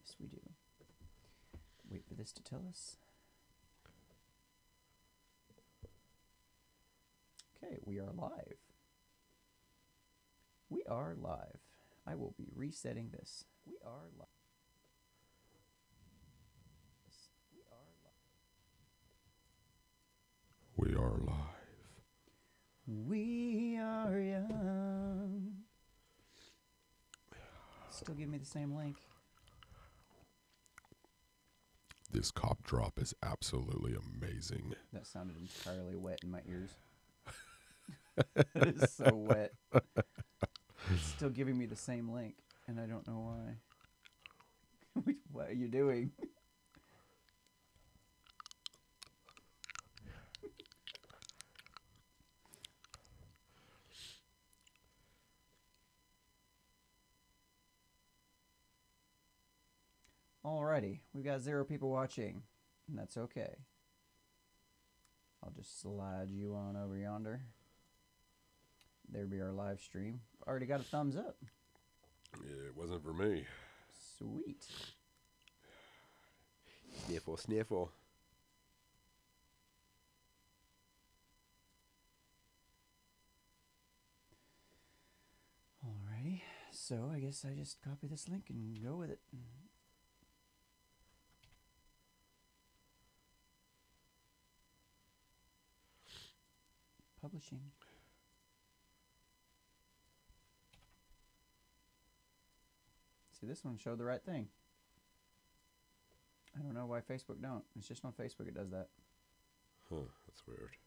Yes, we do. Wait for this to tell us. Okay, we are live. We are live. I will be resetting this. We are live. We are live. We are young. Still give me the same link. This cop drop is absolutely amazing. That sounded entirely wet in my ears. It is so wet. It's still giving me the same link, and I don't know why. What are you doing? Alrighty, we've got 0 people watching, and that's okay. I'll just slide you on over yonder. There be our live stream. Already got a thumbs up. It wasn't for me. Sweet. Sniffle, sniffle. Alrighty, so I guess I just copy this link and go with it. Publishing. See, this one showed the right thing. I don't know why Facebook don't. It's just on Facebook it does that. Huh, that's weird.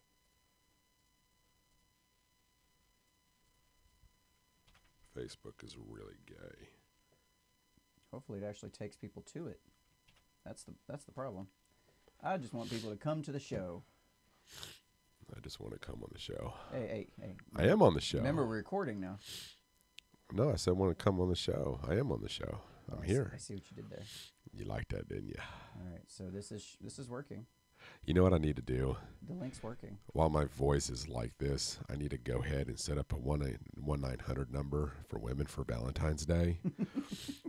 Facebook is really gay. Hopefully it actually takes people to it. That's the problem. I just want people to come to the show. I just want to come on the show. Hey. I am on the show. Remember, we're recording now. No, I said I want to come on the show. I am on the show. I'm here. I see what you did there. You liked that, didn't you? All right, so this is working. You know what I need to do? The link's working. While my voice is like this, I need to go ahead and set up a 1-900 number for women for Valentine's Day.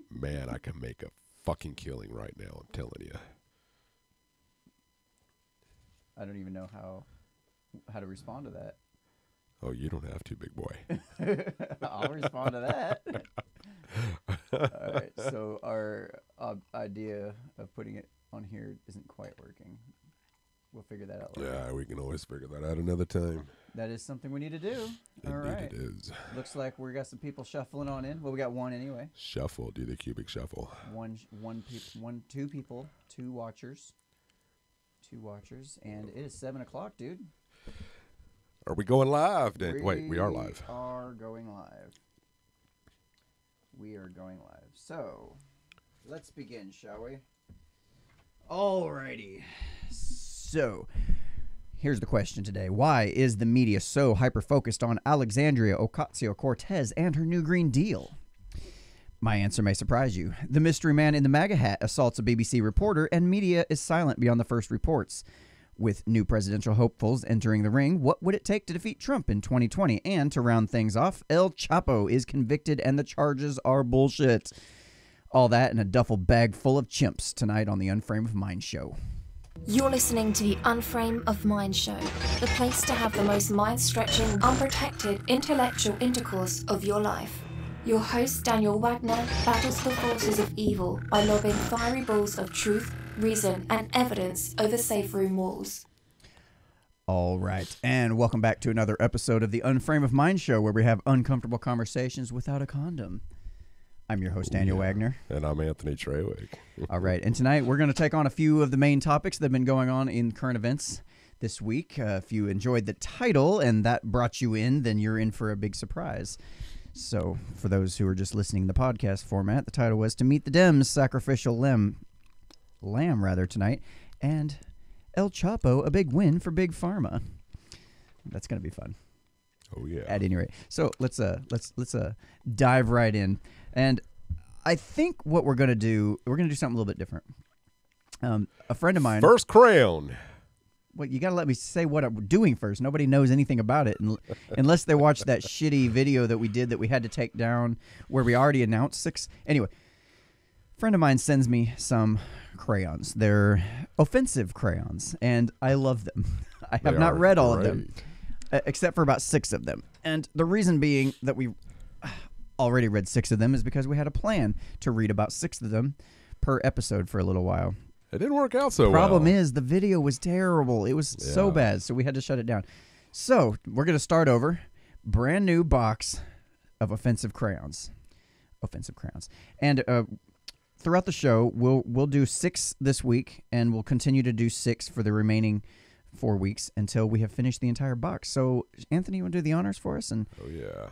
Man, I can make a fucking killing right now, I'm telling you. I don't even know how to respond to that. Oh, you don't have to, big boy. I'll respond to that. All right, so our idea of putting it on here isn't quite working. We'll figure that out later. Yeah, we can always figure that out another time. That is something we need to do. All Indeed right. it is. Looks like we got some people shuffling on in. Well, we got one anyway. Shuffle, do the cubic shuffle. Two people, 2 watchers. 2 watchers, and it is 7 o'clock, dude. Are we going live? Wait, we are live. We are going live. We are going live. So, let's begin, shall we? Alrighty. So, here's the question today. Why is the media so hyper-focused on Alexandria Ocasio-Cortez and her new Green Deal? My answer may surprise you. The mystery man in the MAGA hat assaults a BBC reporter, and media is silent beyond the first reports. With new presidential hopefuls entering the ring, what would it take to defeat Trump in 2020? And to round things off, El Chapo is convicted and the charges are bullshit. All that in a duffel bag full of chimps tonight on the Unframe of Mind Show. You're listening to the Unframe of Mind Show, the place to have the most mind-stretching, unprotected, intellectual intercourse of your life. Your host, Daniel Wagner, battles the forces of evil by lobbing fiery balls of truth, reason, and evidence over safe room walls. All right, and welcome back to another episode of the Unframe of Mind Show, where we have uncomfortable conversations without a condom. I'm your host, Daniel Wagner. And I'm Anthony Trewick. All right, and tonight we're going to take on a few of the main topics that have been going on in current events this week. If you enjoyed the title and that brought you in, then you're in for a big surprise. So, for those who are just listening to the podcast format, the title was To Meet the Dems, Sacrificial Lamb tonight, and El Chapo, a big win for Big Pharma. That's going to be fun. Oh yeah. At any rate, so let's dive right in, and I think what we're gonna do something a little bit different. A friend of mine. First crown. Well, you gotta let me say what I'm doing first. Nobody knows anything about it unless they watch that shitty video that we did that we had to take down, where we already announced 6. Anyway, friend of mine sends me some crayons. They're offensive crayons, and I love them. I have not read all of them, except for about 6 of them. And the reason being that we already read 6 of them is because we had a plan to read about 6 of them per episode for a little while. It didn't work out so well. Problem is, the video was terrible. It was so bad, so we had to shut it down. So we're going to start over. Brand new box of offensive crayons. And throughout the show, we'll do 6 this week, and we'll continue to do 6 for the remaining 4 weeks until we have finished the entire box. So, Anthony, you want to do the honors for us and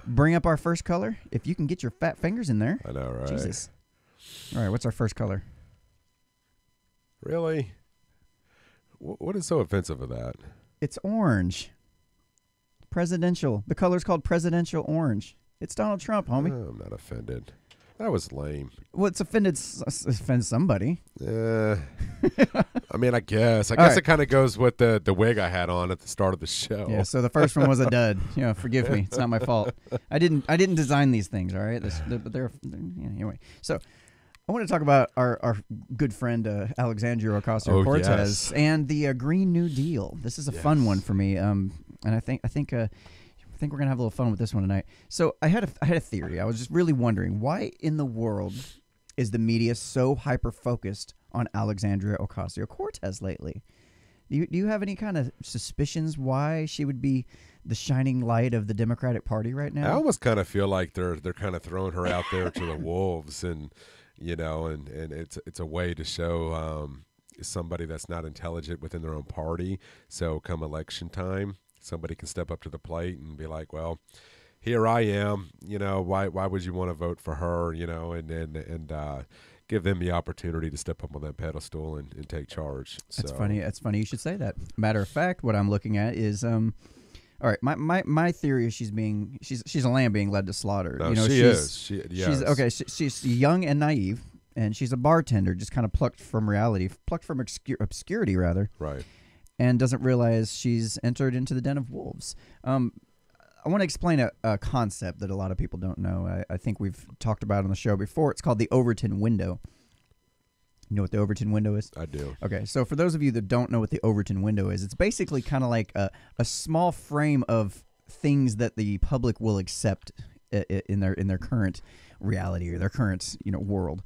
bring up our first color? If you can get your fat fingers in there. I know, right? Jesus. All right, what's our first color? Really? What is so offensive of that? It's orange. Presidential. The color's called presidential orange. It's Donald Trump, homie. I'm not offended. That was lame. Well, it's offends somebody. I mean, I guess it kind of goes with the wig I had on at the start of the show. Yeah, so the first one was a dud. Forgive me. It's not my fault. I didn't design these things, all right? But they're anyway. So I want to talk about our good friend Alexandria Ocasio-Cortez and the Green New Deal. This is a fun one for me, and I think we're gonna have a little fun with this one tonight. So I had a theory. I was just really wondering, why in the world is the media so hyper focused on Alexandria Ocasio-Cortez lately? Do you have any kind of suspicions why she would be the shining light of the Democratic Party right now? I almost kind of feel like they're kind of throwing her out there to the wolves, and and it's a way to show somebody that's not intelligent within their own party. So come election time, somebody can step up to the plate and be like, well, here I am, why would you want to vote for her, and give them the opportunity to step up on that pedestal and take charge. That's funny. It's funny you should say that. Matter of fact, what I'm looking at is, all right, my theory is she's a lamb being led to slaughter. No, She's young and naive, and she's a bartender, just kind of plucked from obscurity rather. Right. And doesn't realize she's entered into the den of wolves. I want to explain a concept that a lot of people don't know. I think we've talked about it on the show before. It's called the Overton window. You know what the Overton window is? I do. Okay, so for those of you that don't know what the Overton window is, it's basically kind of like a small frame of things that the public will accept in their current reality or their current world.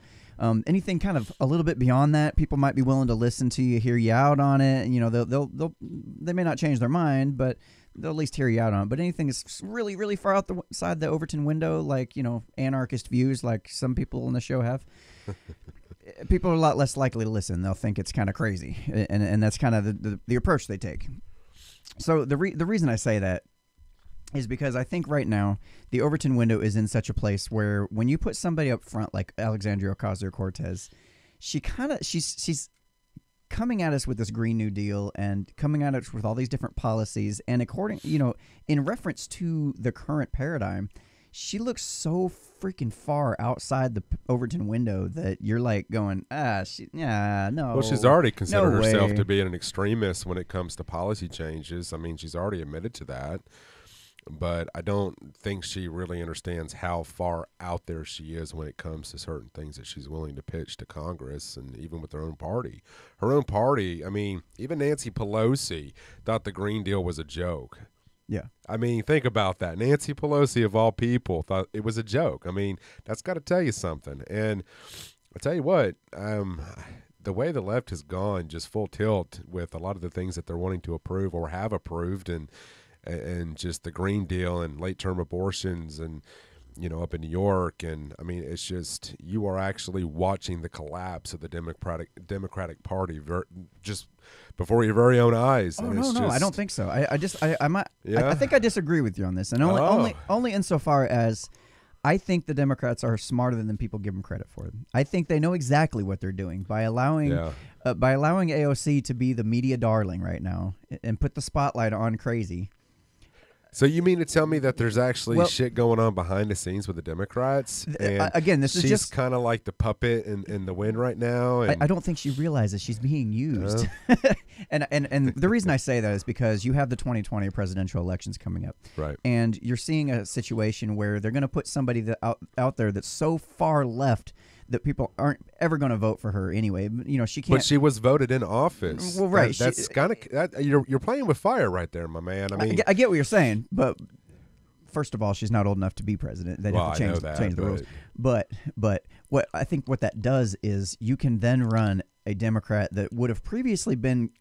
Anything kind of a little bit beyond that, people might be willing to listen to you, hear you out on it. And, they may not change their mind, but they'll at least hear you out on it. But anything that's really, really far outside the Overton window, like, anarchist views like some people on the show have, people are a lot less likely to listen. They'll think it's kind of crazy. And that's kind of the approach they take. So the reason I say that is because I think right now the Overton window is in such a place where when you put somebody up front like Alexandria Ocasio-Cortez, she's coming at us with this Green New Deal and coming at us with all these different policies, and according in reference to the current paradigm, she looks so freaking far outside the Overton window that you're like going, no. Well, she's already considered herself to be an extremist when it comes to policy changes. I mean, she's already admitted to that. But I don't think she really understands how far out there she is when it comes to certain things that she's willing to pitch to Congress and even with her own party. Her own party, I mean, even Nancy Pelosi thought the Green Deal was a joke. Yeah. I mean, think about that. Nancy Pelosi, of all people, thought it was a joke. I mean, that's got to tell you something. And I tell you what, the way the left has gone just full tilt with a lot of the things that they're wanting to approve or have approved, and just the Green Deal and late-term abortions and, up in New York. And, I mean, it's just you are actually watching the collapse of the Democratic Party just before your very own eyes. Oh, and no, I don't think so. I think I disagree with you on this. And only insofar as I think the Democrats are smarter than people give them credit for. I think they know exactly what they're doing by allowing AOC to be the media darling right now and put the spotlight on crazy. So you mean to tell me that there's actually shit going on behind the scenes with the Democrats? And again, this is she's just kind of like the puppet in the wind right now. And I don't think she realizes she's being used. And the reason I say that is because you have the 2020 presidential elections coming up. Right. And you're seeing a situation where they're going to put somebody out there that's so far left that people aren't ever going to vote for her anyway. You know, she can't. But she was voted in office. Well, right. That's kind of you're playing with fire right there, my man. I mean, I get what you're saying, but first of all, she's not old enough to be president. They'd have to change the rules. But what I think what that does is you can then run a Democrat that would have previously been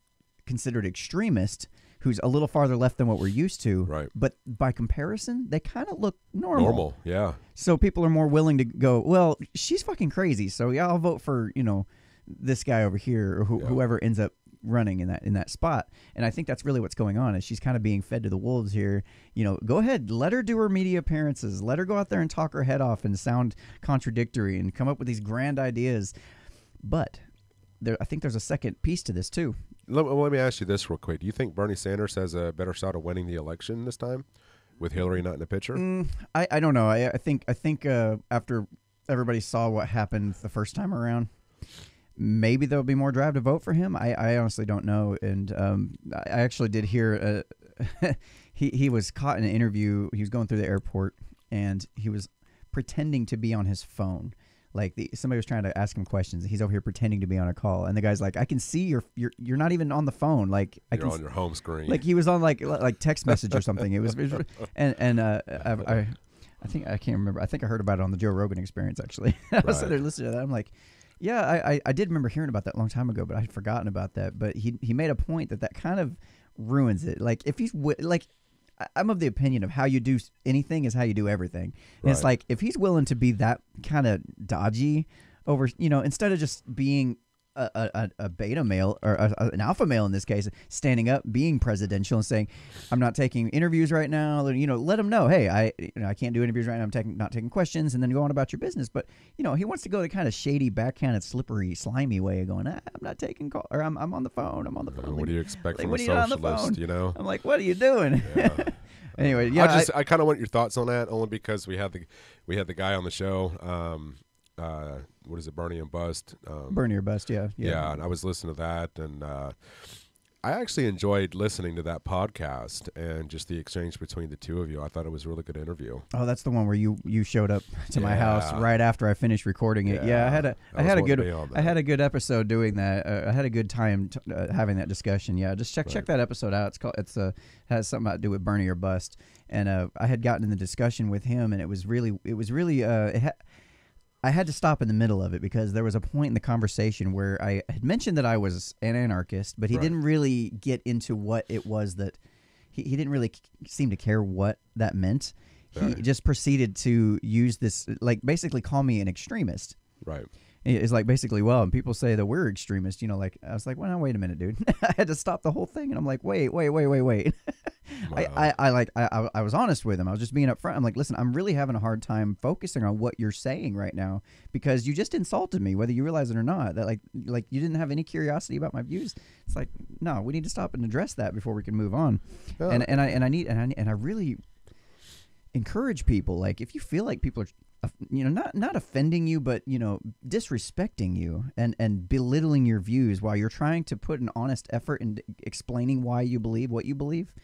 considered extremist, who's a little farther left than what we're used to. Right. But by comparison, they kind of look normal. Normal, yeah. So people are more willing to go, well, she's fucking crazy, so yeah, I'll vote for, you know, this guy over here or whoever ends up running in that spot. And I think that's really what's going on, is she's kind of being fed to the wolves here. You know, go ahead, let her do her media appearances, let her go out there and talk her head off and sound contradictory and come up with these grand ideas. But I think there's a second piece to this too. Let me ask you this real quick. Do you think Bernie Sanders has a better shot of winning the election this time with Hillary not in the picture? I don't know. I think after everybody saw what happened the first time around, maybe there'll be more drive to vote for him. I honestly don't know. And I actually did hear he was caught in an interview. He was going through the airport and he was pretending to be on his phone. Like somebody was trying to ask him questions. He's over here pretending to be on a call, and the guy's like, "I can see you're not even on the phone. Like you're on your home screen. Like he was on like text message or something. It was and I think I can't remember. I think I heard about it on the Joe Rogan Experience actually. I was sitting there listening to that. I'm like, yeah, I did remember hearing about that a long time ago, but I had forgotten about that. But he made a point that kind of ruins it. Like if he's like. I'm of the opinion of how you do anything is how you do everything. And it's like, if he's willing to be that kind of dodgy over, you know, instead of just being a beta male or an alpha male in this case, standing up, being presidential and saying, I'm not taking interviews right now, you know, let him know, hey, I can't do interviews right now. I'm not taking questions, and then go on about your business. But, you know, he wants to go the kind of shady, backhanded, slippery, slimy way of going, I'm not taking call, or I'm on the phone. I'm on the phone. What do you expect from a socialist, you know? I'm like, what are you doing? Yeah. Anyway, yeah. I kind of want your thoughts on that, only because we had the guy on the show, what is it, Bernie and Bust? Bernie or Bust, yeah. Yeah, and I was listening to that, and I actually enjoyed listening to that podcast and just the exchange between the two of you. I thought it was a really good interview. Oh, that's the one where you showed up to my house right after I finished recording it. Yeah, I had a good episode doing that. I had a good time having that discussion. Yeah, just check that episode out. Has something to do with Bernie or Bust, and I had gotten in the discussion with him, and it was really I had to stop in the middle of it because there was a point in the conversation where I had mentioned that I was an anarchist, but he didn't really get into what it was that he didn't really seem to care what that meant. He just proceeded to use this, like basically call me an extremist. Right. It's like basically, well, and people say that we're extremists, you know, like I was like, well, no, wait a minute, dude. I had to stop the whole thing. And I'm like, wait. Wow. I was honest with him. I was just being upfront. I'm like, listen, I'm really having a hard time focusing on what you're saying right now because you just insulted me, whether you realize it or not. That like you didn't have any curiosity about my views. It's like, no, we need to stop and address that before we can move on. Oh. And I really encourage people, like if you feel like people are, you know, not offending you, but, you know, disrespecting you and belittling your views while you're trying to put an honest effort in explaining why you believe what you believe,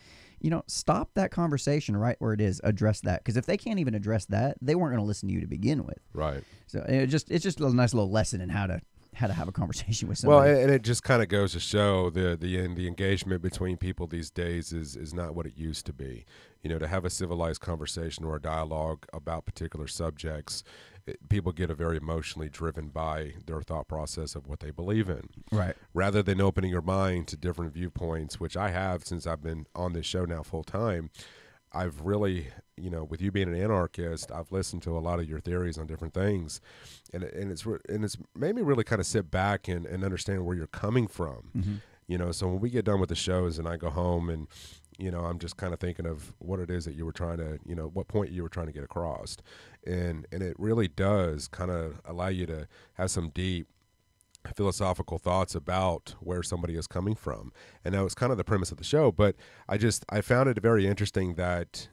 you know, stop that conversation right where it is. Address that, because if they can't even address that, they weren't going to listen to you to begin with. Right. So it's just a nice little lesson in how to have a conversation with somebody. Well, and it just kind of goes to show the engagement between people these days is not what it used to be. You know, to have a civilized conversation or a dialogue about particular subjects, people get very emotionally driven by their thought process of what they believe in. Right. Rather than opening your mind to different viewpoints, which I have since I've been on this show now full time. I've really, you know, with you being an anarchist, I've listened to a lot of your theories on different things, and it's made me really kind of sit back and understand where you're coming from. Mm-hmm. You know, so when we get done with the shows and I go home and, you know, I'm just kind of thinking of what it is that you were trying to, you know, what point you were trying to get across, and it really does kind of allow you to have some deep philosophical thoughts about where somebody is coming from. And that was kind of the premise of the show, but I found it very interesting that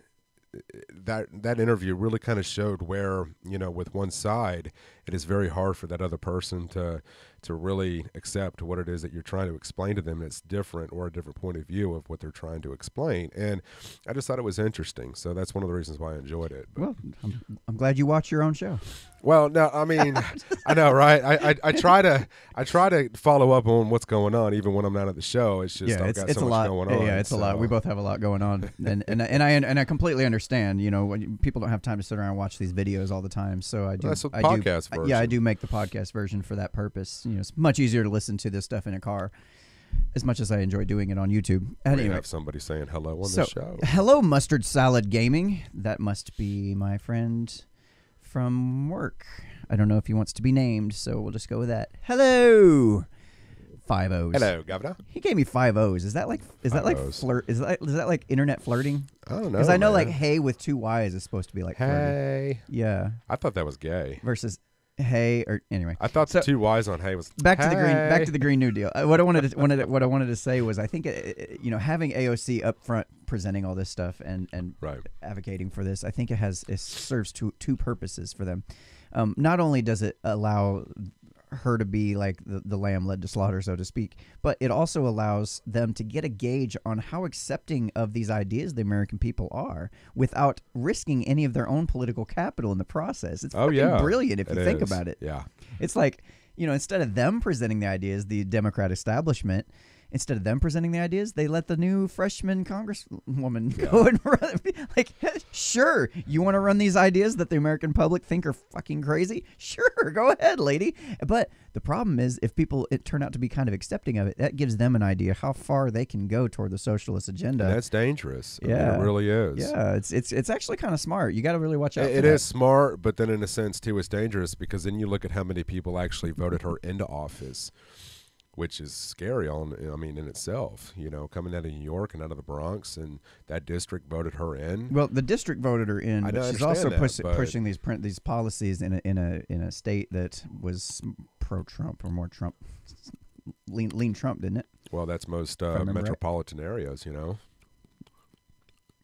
that interview really kind of showed where, with one side, it is very hard for that other person to really accept what it is that you're trying to explain to them. It's different, or a different point of view of what they're trying to explain. And I just thought it was interesting. So that's one of the reasons why I enjoyed it. But, well, I'm glad you watch your own show. well, no, I mean, I know, right? I try to follow up on what's going on, even when I'm not at the show. It's just I've got so much going on. Yeah, it's a lot. We both have a lot going on, and I completely understand. When people don't have time to sit around and watch these videos all the time, so I do. That's the podcast version. Yeah, I do make the podcast version for that purpose. It's much easier to listen to this stuff in a car, as much as I enjoy doing it on YouTube. Anyway, we have somebody saying hello on the show. Hello, Mustard Salad Gaming. That must be my friend from work. I don't know if he wants to be named, so we'll just go with that. Hello. 5 O's. Hello, Governor. He gave me 5 O's. Is that like O's. flirt? Is that like internet flirting? I don't know. Because I know like hey with 2 Y's is supposed to be like flirting. Hey. Yeah. I thought that was gay. Versus hey, or anyway. I thought the 2 Y's on hey was back hey. to the Green New Deal. What I wanted to say was I think having AOC up front presenting all this stuff and right. advocating for this, I think it serves two purposes for them. Not only does it allow her to be like the lamb led to slaughter, so to speak, but it also allows them to get a gauge on how accepting of these ideas the American people are without risking any of their own political capital in the process. It's brilliant if you think about it. Yeah. It's like, instead of them presenting the ideas, the Democrat establishment, instead of them presenting the ideas, they let the new freshman congresswoman go and run. Like, sure, you want to run these ideas that the American public think are fucking crazy? Sure, go ahead, lady. But the problem is, if people turn out to be kind of accepting of it, that gives them an idea how far they can go toward the socialist agenda. And that's dangerous. Yeah, I mean, it really is. Yeah, it's actually kind of smart. You got to really watch out. It is smart, but then in a sense too, it's dangerous because then you look at how many people actually voted her into office, which is scary in itself, coming out of New York and out of the Bronx, and that district voted her in. Well, the district voted her in, but she's also pushing these policies in a state that was pro-Trump or more Trump, lean Trump, didn't it? Well, that's most metropolitan areas, Talking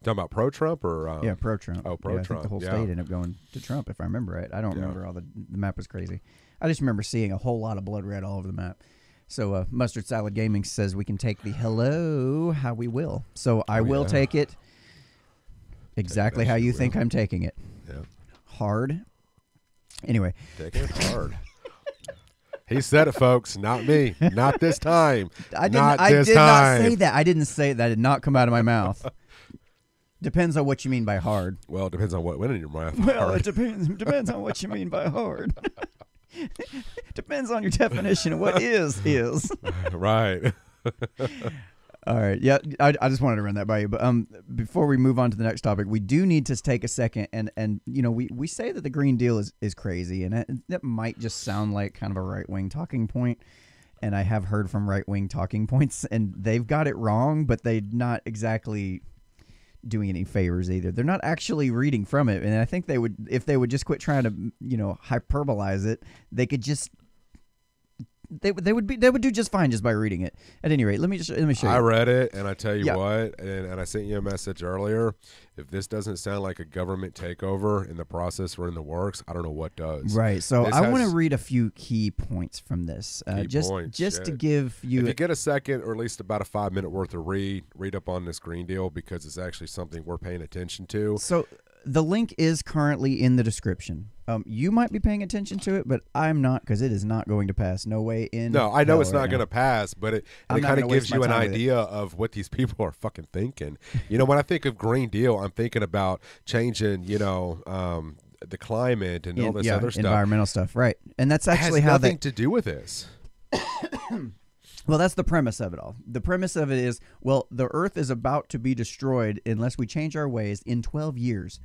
about pro-Trump or yeah, pro-Trump. Oh, pro-Trump. I think the whole state ended up going to Trump, if I remember right. I don't remember all the map was crazy. I just remember seeing a whole lot of blood red all over the map. So Mustard Salad Gaming says we can take the hello how we will. So I will take it exactly how you think I'm taking it. Yeah. Hard. Anyway. Take it hard. He said it, folks. Not me. Not this time. I did not say that. I didn't say it. That did not come out of my mouth. Depends on what you mean by hard. Well, it depends on what went in your mouth. Well, it depends on what you mean by hard. Depends on your definition of what is. Right. All right. Yeah, I just wanted to run that by you. But before we move on to the next topic, we do need to take a second and we say that the Green Deal is crazy, and that might just sound like kind of a right-wing talking point. And I have heard from right-wing talking points, and they've got it wrong, but they're not exactly doing any favors either. They're not actually reading from it, and I think they would, if they would just quit trying to hyperbolize it, they could just they would do just fine just by reading it. At any rate, let me show you. I read it, and I tell you what, and I sent you a message earlier. If this doesn't sound like a government takeover in the process or in the works, I don't know what does. Right. So I want to read a few key points from this, just to give you. If you get a second, or at least about a 5-minute worth of read up on this Green Deal, because it's actually something we're paying attention to. So the link is currently in the description. You might be paying attention to it, but I'm not, because it is not going to pass. No way in. No, I know it's not going to pass, but it kind of gives you an idea of what these people are fucking thinking. When I think of Green Deal, I'm thinking about changing, the climate and all this other stuff. Environmental stuff, right. And that's actually how they... nothing to do with this. Well, that's the premise of it all. The premise of it is, the Earth is about to be destroyed unless we change our ways in 12 years.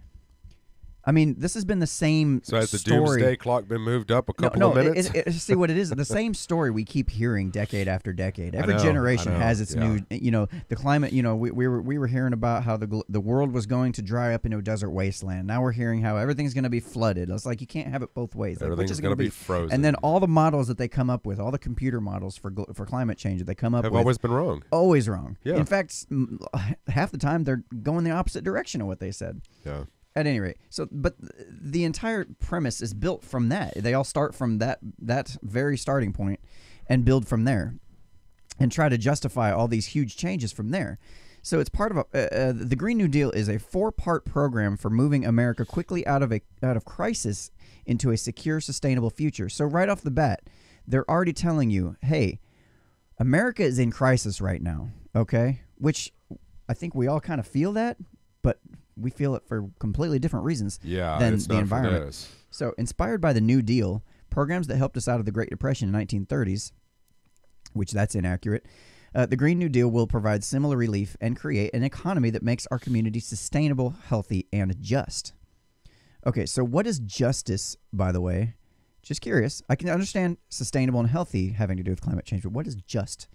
I mean, this has been the same So has the story. doomsday clock been moved up a couple of minutes? See what it is. The same story we keep hearing decade after decade. Every know, generation I know, has its new. The climate. We were hearing about how the world was going to dry up into a desert wasteland. Now we're hearing how everything's going to be flooded. It's like you can't have it both ways. Like, Everything's going to be frozen. And then all the models that they come up with, all the computer models for climate change that they come up have with, always been wrong. Always wrong. Yeah. In fact, half the time they're going the opposite direction of what they said. Yeah. At any rate, but the entire premise is built from that. They all start from that very starting point and build from there and try to justify all these huge changes from there. So it's part of the Green New Deal is a 4-part program for moving America quickly out of crisis into a secure, sustainable future. So right off the bat, they're already telling you, hey, America is in crisis right now, okay? Which I think we all kind of feel that, but we feel it for completely different reasons than it's the not environment. For this. So, inspired by the New Deal, programs that helped us out of the Great Depression in the 1930s, which that's inaccurate, the Green New Deal will provide similar relief and create an economy that makes our community sustainable, healthy, and just. Okay, so what is justice, by the way? Just curious. I can understand sustainable and healthy having to do with climate change, but what is just?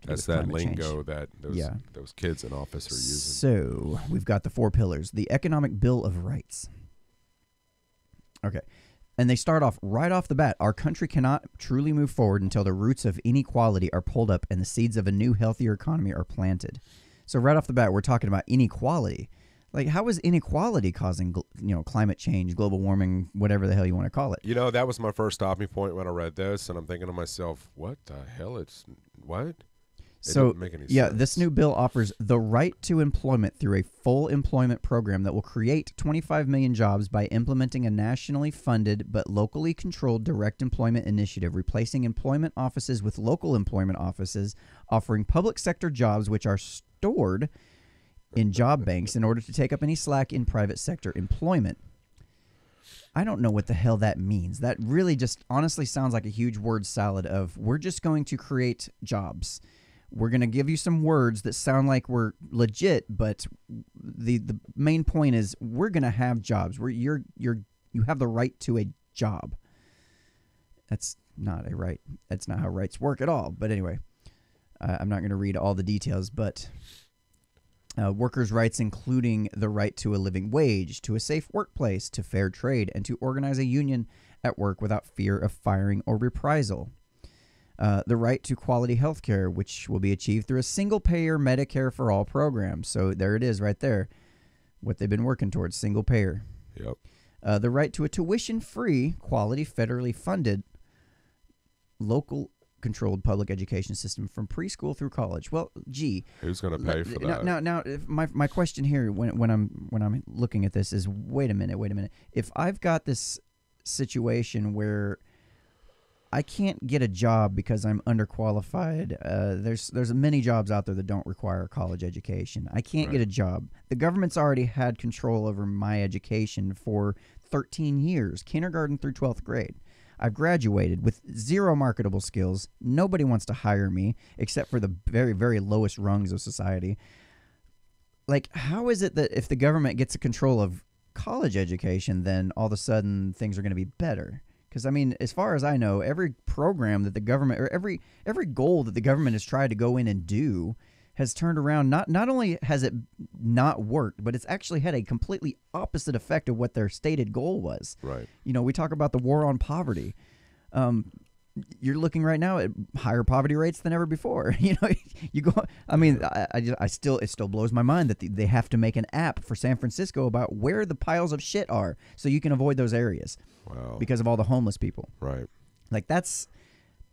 That's that lingo that those kids in office are using. So we've got the 4 pillars. The Economic Bill of Rights. Okay. And they start off right off the bat. Our country cannot truly move forward until the roots of inequality are pulled up and the seeds of a new, healthier economy are planted. So right off the bat, we're talking about inequality. Like, how is inequality causing, climate change, global warming, whatever the hell you want to call it? That was my first stopping point when I read this, and I'm thinking to myself, what the hell? What? So, didn't make any sense. This new bill offers the right to employment through a full employment program that will create 25 million jobs by implementing a nationally funded but locally controlled direct employment initiative, replacing employment offices with local employment offices, offering public sector jobs which are stored in job banks in order to take up any slack in private sector employment. I don't know what the hell that means. That really just honestly sounds like a huge word salad of we're just going to create jobs. We're going to give you some words that sound like we're legit, but the main point is we're going to have jobs. You have the right to a job. That's not a right. That's not how rights work at all. But anyway, I'm not going to read all the details, but workers' rights including the right to a living wage, to a safe workplace, to fair trade, and to organize a union at work without fear of firing or reprisal. The right to quality health care, which will be achieved through a single-payer Medicare for all program. So there it is right there, what they've been working towards, single-payer. Yep. The right to a tuition-free, quality, federally funded, local-controlled public education system from preschool through college. Well, gee. Who's going to pay for that? Now, my question here when I'm looking at this is, wait a minute. If I've got this situation where I can't get a job because I'm underqualified. There's many jobs out there that don't require a college education. I can't get a job. The government's already had control over my education for 13 years, kindergarten through 12th grade. I've graduated with 0 marketable skills. Nobody wants to hire me except for the very, very lowest rungs of society. Like, how is it that if the government gets a control of college education, then all of a sudden things are going to be better? Because, I mean, as far as I know, every program that the government, or every goal that the government has tried to go in and do has turned around. Not only has it not worked, but it's actually had a completely opposite effect of what their stated goal was. Right. We talk about the war on poverty. You're looking right now at higher poverty rates than ever before. You go. I mean, it still blows my mind that they have to make an app for San Francisco about where the piles of shit are, so you can avoid those areas. Wow. Because of all the homeless people. Right. Like, that's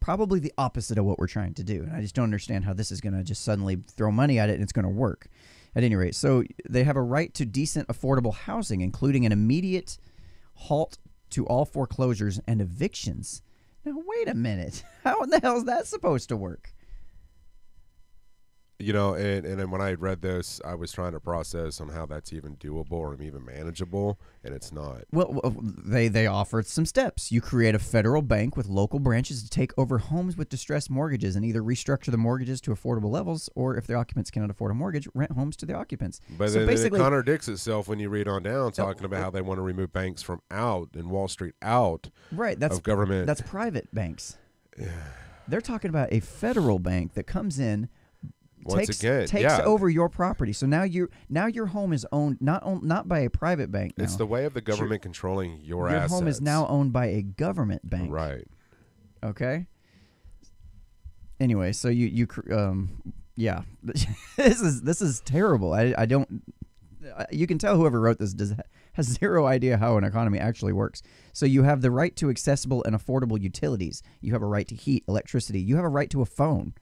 probably the opposite of what we're trying to do, and I just don't understand how this is going to just suddenly throw money at it and it's going to work. At any rate, so they have a right to decent, affordable housing, including an immediate halt to all foreclosures and evictions. Now, wait a minute. How in the hell is that supposed to work? You know, and then when I had read this, I was trying to process on how that's even doable or even manageable, and it's not. Well, they offered some steps. You create a federal bank with local branches to take over homes with distressed mortgages and either restructure the mortgages to affordable levels, or if the occupants cannot afford a mortgage, rent homes to the occupants. But so then basically, it contradicts itself when you read on down, talking about how they want to remove banks from out and Wall Street out of government. That's private banks. They're talking about a federal bank that comes in, takes over your property. So now your home is owned not by a private bank now. It's the way of the government controlling your assets. Your home is now owned by a government bank. Right. Okay. Anyway, so yeah, this is terrible. I don't. You can tell whoever wrote this has zero idea how an economy actually works. So you have the right to accessible and affordable utilities. You have a right to heat, electricity. You have a right to a phone.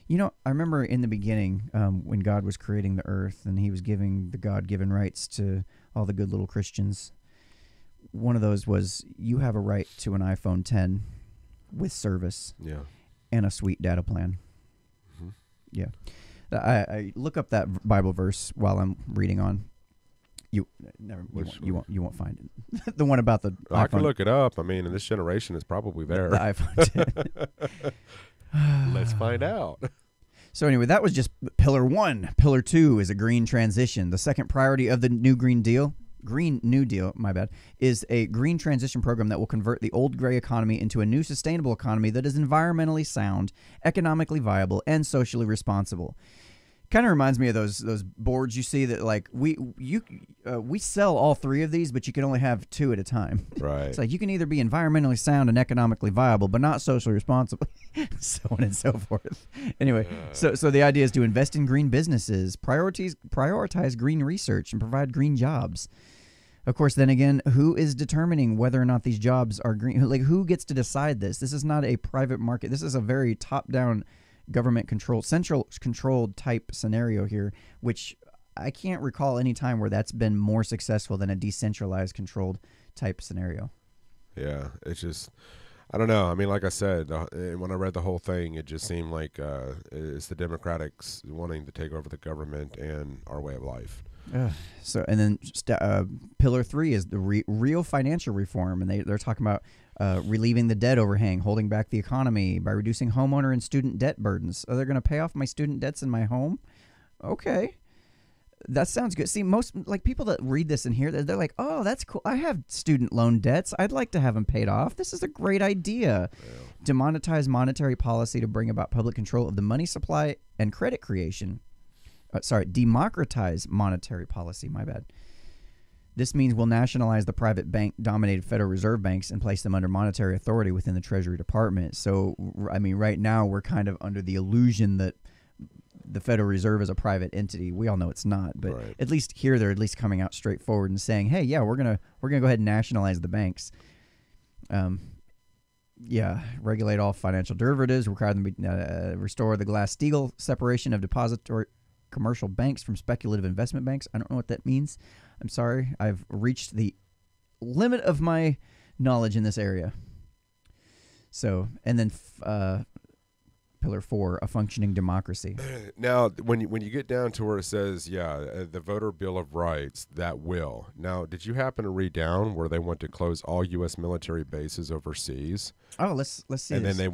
You know, I remember in the beginning when God was creating the earth and he was giving the God-given rights to all the good little Christians. One of those was you have a right to an iPhone 10 with service and a sweet data plan. Mm-hmm. Yeah. I look up that Bible verse while I'm reading on. You won't find it. The one about the iPhone. I can look it up. I mean, in this generation, it's probably there. The iPhone 10. Let's find out. So anyway, that was just pillar 1. Pillar 2 is a green transition. The second priority of the Green New Deal, my bad, is a green transition program that will convert the old gray economy into a new sustainable economy that is environmentally sound, economically viable, and socially responsible. Kind of reminds me of those boards you see that like we sell all 3 of these, but you can only have 2 at a time. Right. It's like you can either be environmentally sound and economically viable, but not socially responsible, so on and so forth. Anyway, so the idea is to invest in green businesses, prioritize green research, and provide green jobs. Of course, then again, who is determining whether or not these jobs are green? Like, who gets to decide this? This is not a private market. This is a very top-down, government-controlled, central-controlled type scenario here, which I can't recall any time where that's been more successful than a decentralized, controlled type scenario. Yeah, it's just, I don't know. I mean, like I said, when I read the whole thing, it just seemed like it's the Democrats wanting to take over the government and our way of life. So, and then pillar 3 is the real financial reform, and they're talking about relieving the debt overhang, holding back the economy by reducing homeowner and student debt burdens. They're going to pay off my student debts in my home? Okay. That sounds good. See, most like people that read this and hear that, they're like, "Oh, that's cool. I have student loan debts. I'd like to have them paid off. This is a great idea." Yeah. Demonetize monetary policy to bring about public control of the money supply and credit creation. Democratize monetary policy. My bad. This means we'll nationalize the private bank-dominated Federal Reserve banks and place them under monetary authority within the Treasury Department. So, I mean, right now we're kind of under the illusion that the Federal Reserve is a private entity. We all know it's not, but right. At least here they're at least coming out straightforward and saying, "Hey, yeah, we're gonna go ahead and nationalize the banks." Regulate all financial derivatives, require them to restore the Glass-Steagall separation of depository commercial banks from speculative investment banks. I don't know what that means. I'm sorry. I've reached the limit of my knowledge in this area. So, and then pillar 4, a functioning democracy. Now, when you get down to where it says, the Voter Bill of Rights, that will. Now, did you happen to read down where they want to close all U.S. military bases overseas? Oh, let's see. And then they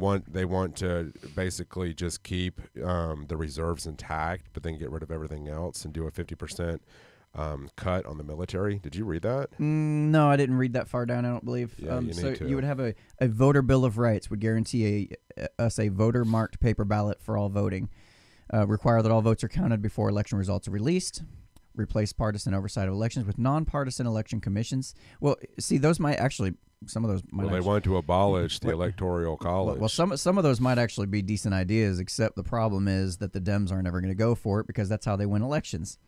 want to basically just keep the reserves intact, but then get rid of everything else and do a 50% cut on the military. Did you read that? No, I didn't read that far down, I don't believe. Yeah, you need to. You would have a voter bill of rights would guarantee us a voter marked paper ballot for all voting, require that all votes are counted before election results are released, replace partisan oversight of elections with nonpartisan election commissions. Well, see, those might actually, some of those might they want to abolish the Electoral College. Well, some of those might actually be decent ideas, except the problem is that the Dems aren't ever going to go for it because that's how they win elections.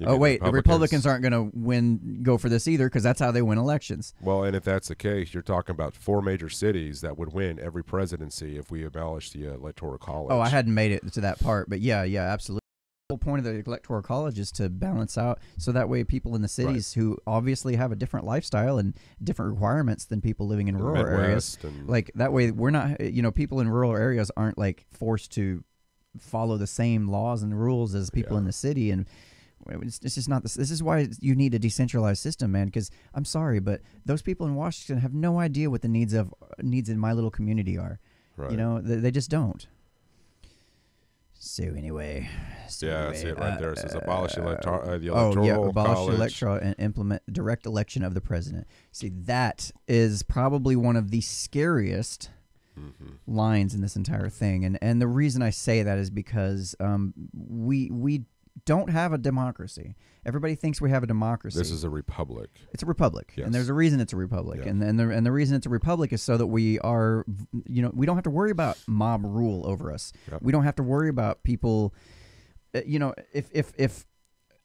Oh, wait, the Republicans aren't going to go for this either because that's how they win elections. Well, and if that's the case, you're talking about 4 major cities that would win every presidency if we abolish the Electoral College. Oh, I hadn't made it to that part, but yeah, absolutely. The whole point of the Electoral College is to balance out so that way people in the cities who obviously have a different lifestyle and different requirements than people living in rural areas, like that way we're not, people in rural areas aren't like forced to follow the same laws and rules as people in the city, and it's just not this. This is why you need a decentralized system, man. Because I'm sorry, but those people in Washington have no idea what the needs in my little community are. Right. You know, they just don't. So anyway, I see it right there. It says abolish the electoral abolish college. the electoral and implement direct election of the president. See, that is probably one of the scariest lines in this entire thing, and the reason I say that is because we don't have a democracy. Everybody thinks we have a democracy. This is a republic. It's a republic, yes. and there's a reason it's a republic, Yeah. and the reason it's a republic is so that we are, we don't have to worry about mob rule over us. Yep. We don't have to worry about people. If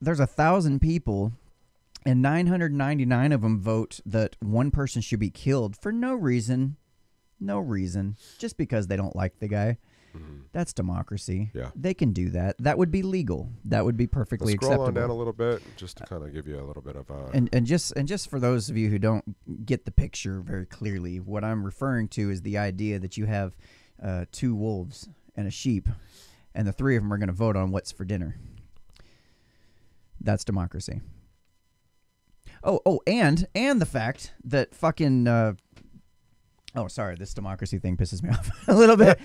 there's 1,000 people, and 999 of them vote that one person should be killed for no reason, just because they don't like the guy. That's democracy. Yeah. They can do that. That would be legal. That would be perfectly Let's scroll acceptable. on down a little bit just to kind of give you a little bit of And just for those of you who don't get the picture very clearly, what I'm referring to is the idea that you have 2 wolves and a sheep, and the 3 of them are going to vote on what's for dinner. That's democracy. And the fact that fucking oh, sorry, this democracy thing pisses me off a little bit.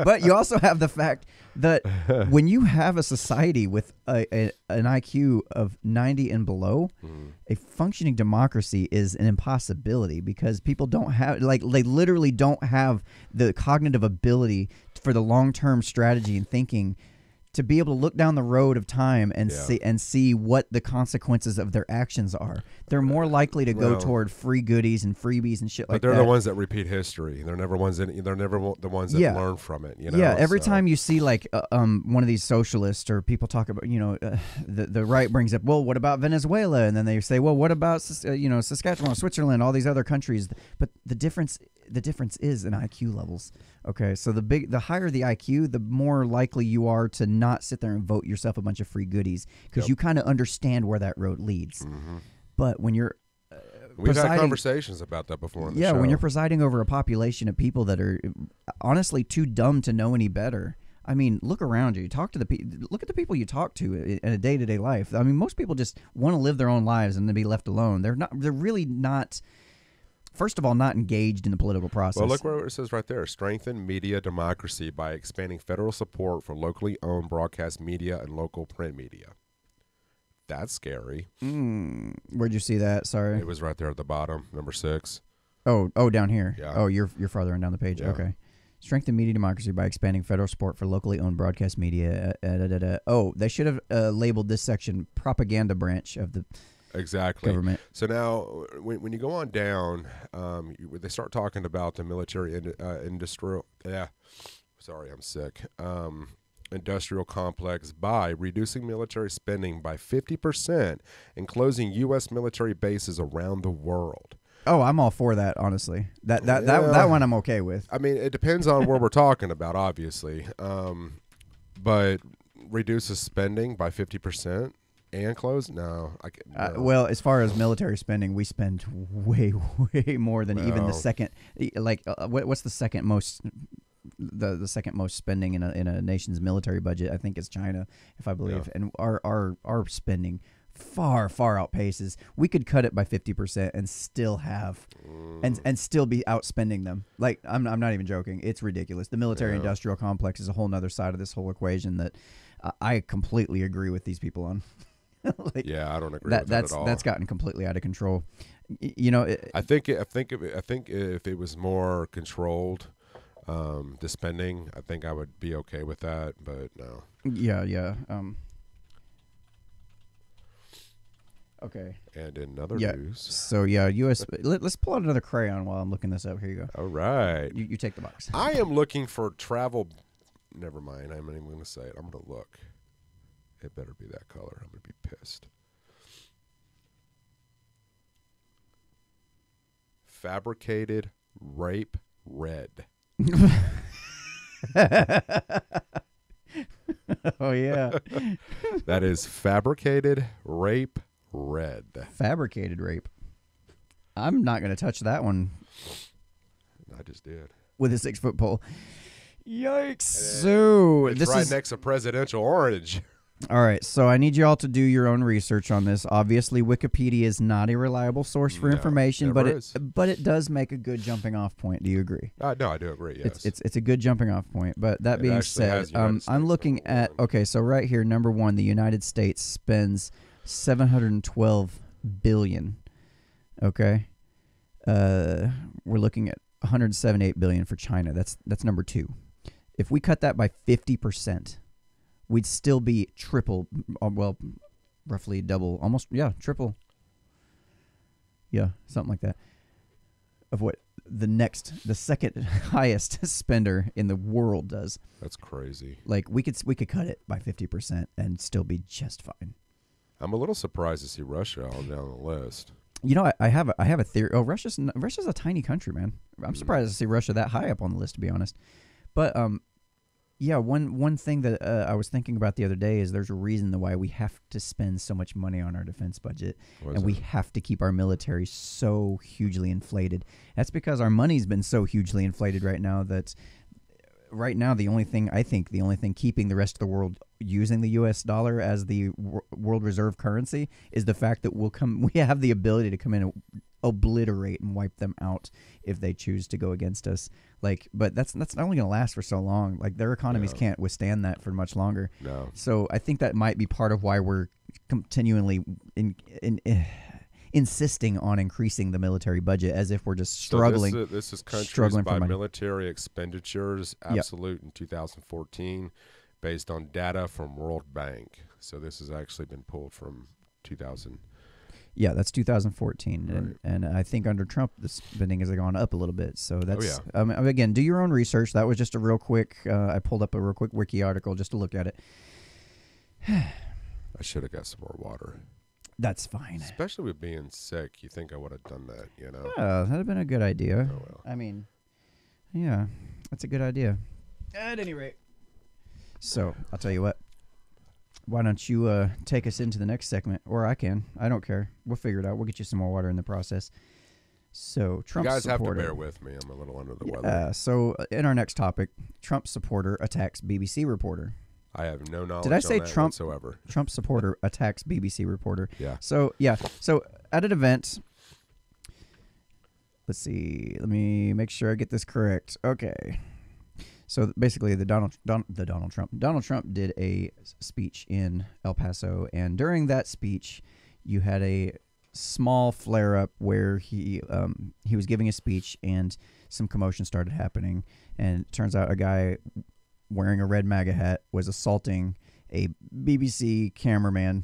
but you also have the fact that when you have a society with an IQ of 90 and below, a functioning democracy is an impossibility because people don't have, they literally don't have the cognitive ability for the long-term strategy and thinking to be able to look down the road of time and see what the consequences of their actions are. They're more likely to go toward free goodies and freebies and shit like that. But they're the ones that repeat history. They're never the ones that learn from it. Every time you see one of these socialists or people talk about, the right brings up, well, what about Venezuela? And then they say, well, what about Saskatchewan, Switzerland, all these other countries? But the difference is in IQ levels. Okay, so the higher the IQ, the more likely you are to not sit there and vote yourself a bunch of free goodies because you kind of understand where that road leads. But when you're we've had conversations about that before on the show. when you're presiding over a population of people that are honestly too dumb to know any better. I mean, look around you. Look at the people you talk to in a day-to-day life. I mean, most people just want to live their own lives and to be left alone. They're really not. First of all, not engaged in the political process. Well, look where it says right there. Strengthen media democracy by expanding federal support for locally owned broadcast media and local print media. That's scary. Where'd you see that? Sorry. It was right there at the bottom, number 6. Oh, down here. Yeah. Oh, you're farther on down the page. Yeah. Okay. Strengthen media democracy by expanding federal support for locally owned broadcast media. Oh, they should have labeled this section propaganda branch of the government. So now, when you go on down, they start talking about the military industrial. Sorry, I'm sick. Industrial complex by reducing military spending by 50% and closing U.S. military bases around the world. Oh, I'm all for that. Honestly, that one I'm okay with. I mean, it depends on where we're talking about, obviously, but reduces spending by 50%. And close? No. No. Well, as far as military spending, we spend way more than even the second. What's the second most? The second most spending in a nation's military budget, I think, is China, if I believe, and our spending far outpaces. We could cut it by 50% and still have, and still be outspending them. Like I'm not even joking. It's ridiculous. The military industrial complex is a whole nother side of this whole equation that I completely agree with these people on. I don't agree with that at all. That's gotten completely out of control. I think if it was more controlled, the spending, I think I would be okay with that. But no. Yeah. Okay. And in other news. So U.S. Let's pull out another crayon while I'm looking this up. Here you go. All right. You take the box. I am looking for travel. Never mind. I'm not even going to say it. I'm going to look. It better be that color. I'm going to be pissed. Fabricated rape red. Oh, yeah. That is fabricated rape red. Fabricated rape. I'm not going to touch that one. I just did. With a 6-foot pole. Yikes. So It's this right is next to presidential orange. all right. So I need you all to do your own research on this. Obviously, Wikipedia is not a reliable source for No, information, never but is. it does make a good jumping off point. Do you agree? No, I do agree. Yes. It's a good jumping off point. But that It being actually has said, United I'm States looking number at one. okay. So right here, number one, the United States spends $712 billion. Okay, we're looking at $178 billion for China. That's number two. If we cut that by 50%, we'd still be triple. Well, roughly double, almost triple. Yeah, something like that. Of what the second highest spender in the world does. That's crazy. Like we could cut it by 50% and still be just fine. I'm a little surprised to see Russia all down the list. You know, I have a theory. Oh, Russia's a tiny country, man. I'm surprised to see Russia that high up on the list, to be honest. But yeah, one thing that I was thinking about the other day is there's a reason why we have to spend so much money on our defense budget, and we have to keep our military so hugely inflated. That's because our money's been so hugely inflated right now that right now the only thing keeping the rest of the world using the U.S. dollar as the world reserve currency is the fact that we have the ability to come in and obliterate and wipe them out if they choose to go against us. Like, but that's only going to last for so long. Like their economies can't withstand that for much longer. No. So I think that might be part of why we're continually insisting on increasing the military budget, as if we're just struggling. So this is countries struggling for by money. Military expenditures absolute in 2014, based on data from World Bank. So this has actually been pulled from 2000. Yeah, that's 2014, Right. and I think under Trump the spending has gone up a a little bit. So that's yeah. Again, do your own research. That was just a real quick. I pulled up a real quick wiki article just to look at it. I should have got some more water. That's fine. Especially with being sick, you think I would have done that, you know? Yeah, that'd have been a good idea. Oh, well. I mean, yeah, that's a good idea. At any rate. So, I'll tell you what. Why don't you take us into the next segment? Or I can. I don't care. We'll figure it out. We'll get you some more water in the process. So, Trump You guys supporter. have to bear with me. I'm a little under the weather. So, in our next topic, Trump supporter attacks BBC reporter. I have no knowledge Did I say on that Trump whatsoever. Trump supporter attacks BBC reporter. Yeah. So, yeah. So, at an event, let's see. Let me make sure I get this correct. Okay. So, basically, Donald Trump did a speech in El Paso, and during that speech, you had a small flare-up where he was giving a speech, and some commotion started happening, and it turns out a guy wearing a red MAGA hat was assaulting a BBC cameraman,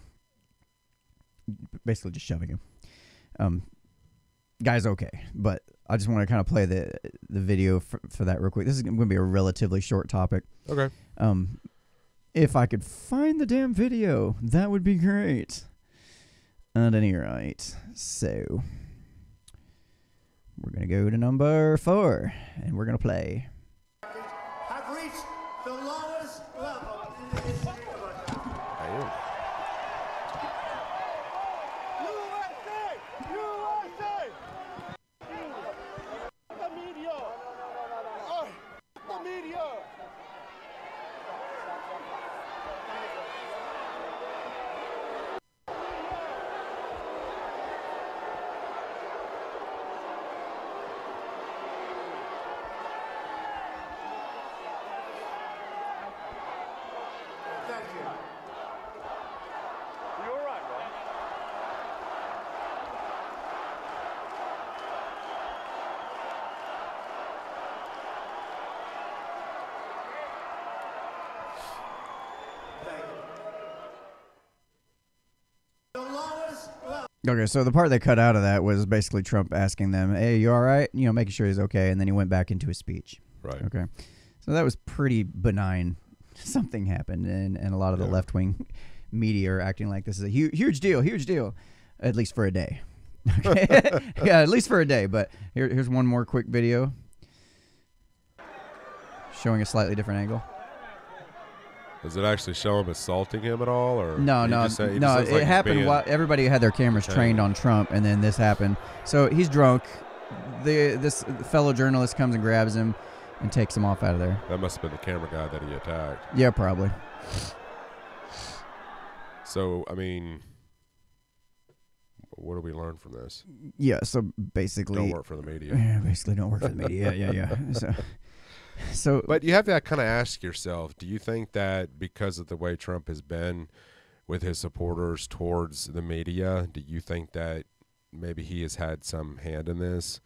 basically just shoving him. Guy's okay, but I just want to kind of play the video for that real quick. This is going to be a relatively short topic. Okay. If I could find the damn video, that would be great. At any rate, so we're going to go to number 4, and we're going to play. Have reached the lowest level in the history of our country. USA! The media! The media! Thank you. You're right, man. Thank you. The lowest level. Okay, so the part they cut out of that was basically Trump asking them, "Hey, you all right?" You know, making sure he's okay, and then he went back into his speech. Right. Okay, so that was pretty benign. Something happened, and a lot of the left-wing media are acting like this is a huge deal, at least for a day. Okay, yeah, at least for a day. But here's one more quick video showing a slightly different angle. Does it actually show him assaulting him at all, or No. It happened while everybody had their cameras trained on Trump, and then this happened. So he's drunk. This fellow journalist comes and grabs him, and takes him off out of there. That must have been the camera guy that he attacked. Yeah, probably. So, I mean, what do we learn from this? Yeah, so basically... Don't work for the media. Yeah, basically don't work for the media. Yeah. So, but you have to kind of ask yourself, do you think that because of the way Trump has been with his supporters towards the media, do you think that maybe he has had some hand in this?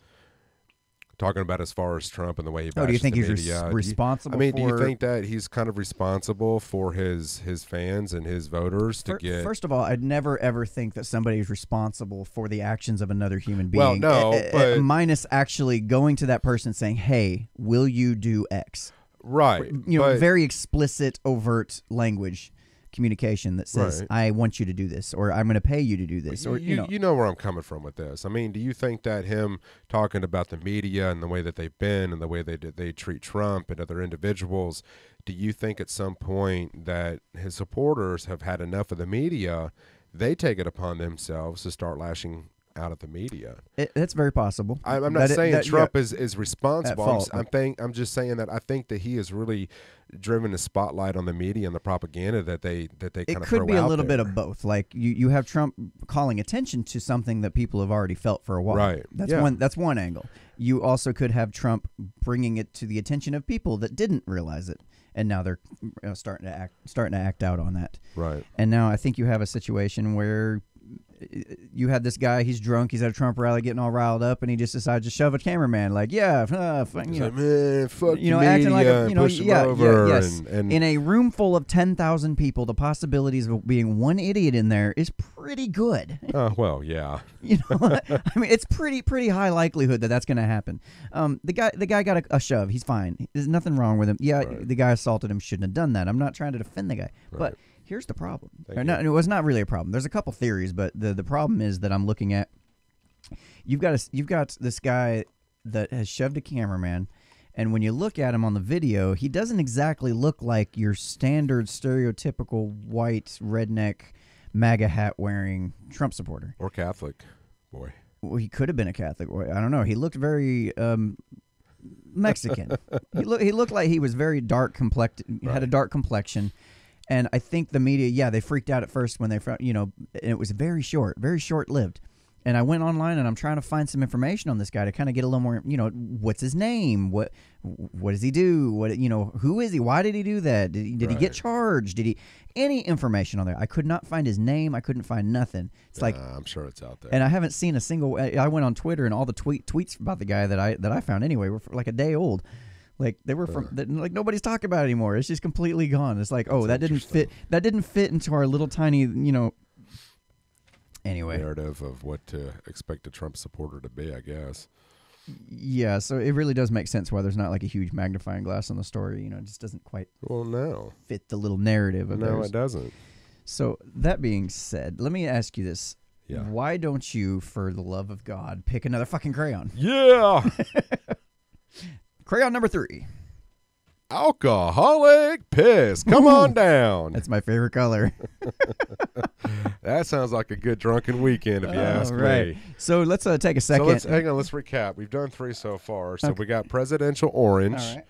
Talking about as far as Trump and the way he bashes do you think the he's media. responsible do you think that he's kind of responsible for his fans and his voters to get... First of all, I'd never, ever think that somebody is responsible for the actions of another human being. Well, no, but... Minus actually going to that person saying, hey, will you do X? Right. You know, very explicit, overt language communication that says, I want you to do this, or I'm going to pay you to do this. Or you know where I'm coming from with this. I mean, do you think that him talking about the media and the way that they've been and the way they treat Trump and other individuals, do you think at some point that his supporters have had enough of the media, they take it upon themselves to start lashing out at the media? That's very possible. I'm not saying Trump is responsible. I'm just saying that I think that he has really driven the spotlight on the media and the propaganda that they kind of throw out there. It could be a little bit of both. Like you have Trump calling attention to something that people have already felt for a while. Right. That's one angle. You also could have Trump bringing it to the attention of people that didn't realize it, and now they're starting to act out on that. Right. And now I think you have a situation where you had this guy, he's drunk, he's at a Trump rally getting all riled up, and he just decides to shove a cameraman, like, fuck you know, acting like a, push him over. Yes. And in a room full of 10,000 people, the possibilities of being one idiot in there is pretty good. Well, yeah. You know, I mean, it's pretty high likelihood that that's going to happen. The guy got a shove. He's fine. There's nothing wrong with him. Yeah, the guy assaulted him. Shouldn't have done that. I'm not trying to defend the guy, but here's the problem. No, it was not really a problem. There's a couple theories, but the problem is that I'm looking at. You've got this guy that has shoved a cameraman, and when you look at him on the video, he doesn't exactly look like your standard stereotypical white redneck MAGA hat wearing Trump supporter or Catholic boy. Well, he could have been a Catholic boy. I don't know. He looked very Mexican. He looked like he was very dark complected, had a dark complexion. And I think the media, they freaked out at first when they found, and it was very short-lived. And I went online and I'm trying to find some information on this guy to kind of get a little more, what's his name? What does he do? Who is he? Why did he do that? Did he get charged? Any information on there? I could not find his name. I couldn't find nothing. It's like, I'm sure it's out there. And I haven't seen a single, I went on Twitter and all the tweets about the guy that I found anyway were like a day old. Like they were like nobody's talking about it anymore. It's just completely gone. It's like, that didn't fit. That didn't fit into our little tiny, Anyway, narrative of what to expect a Trump supporter to be, I guess. Yeah, so it really does make sense why there's not like a huge magnifying glass on the story. It just doesn't quite. Fit the little narrative of theirs. No, it doesn't. So that being said, let me ask you this. Yeah. Why don't you, for the love of God, pick another fucking crayon? Yeah. Crayon number 3. Alcoholic piss. Come on down. That's my favorite color. That sounds like a good drunken weekend, if you ask me. So let's take a second. So let's recap. We've done 3 so far. So we got presidential orange. All right.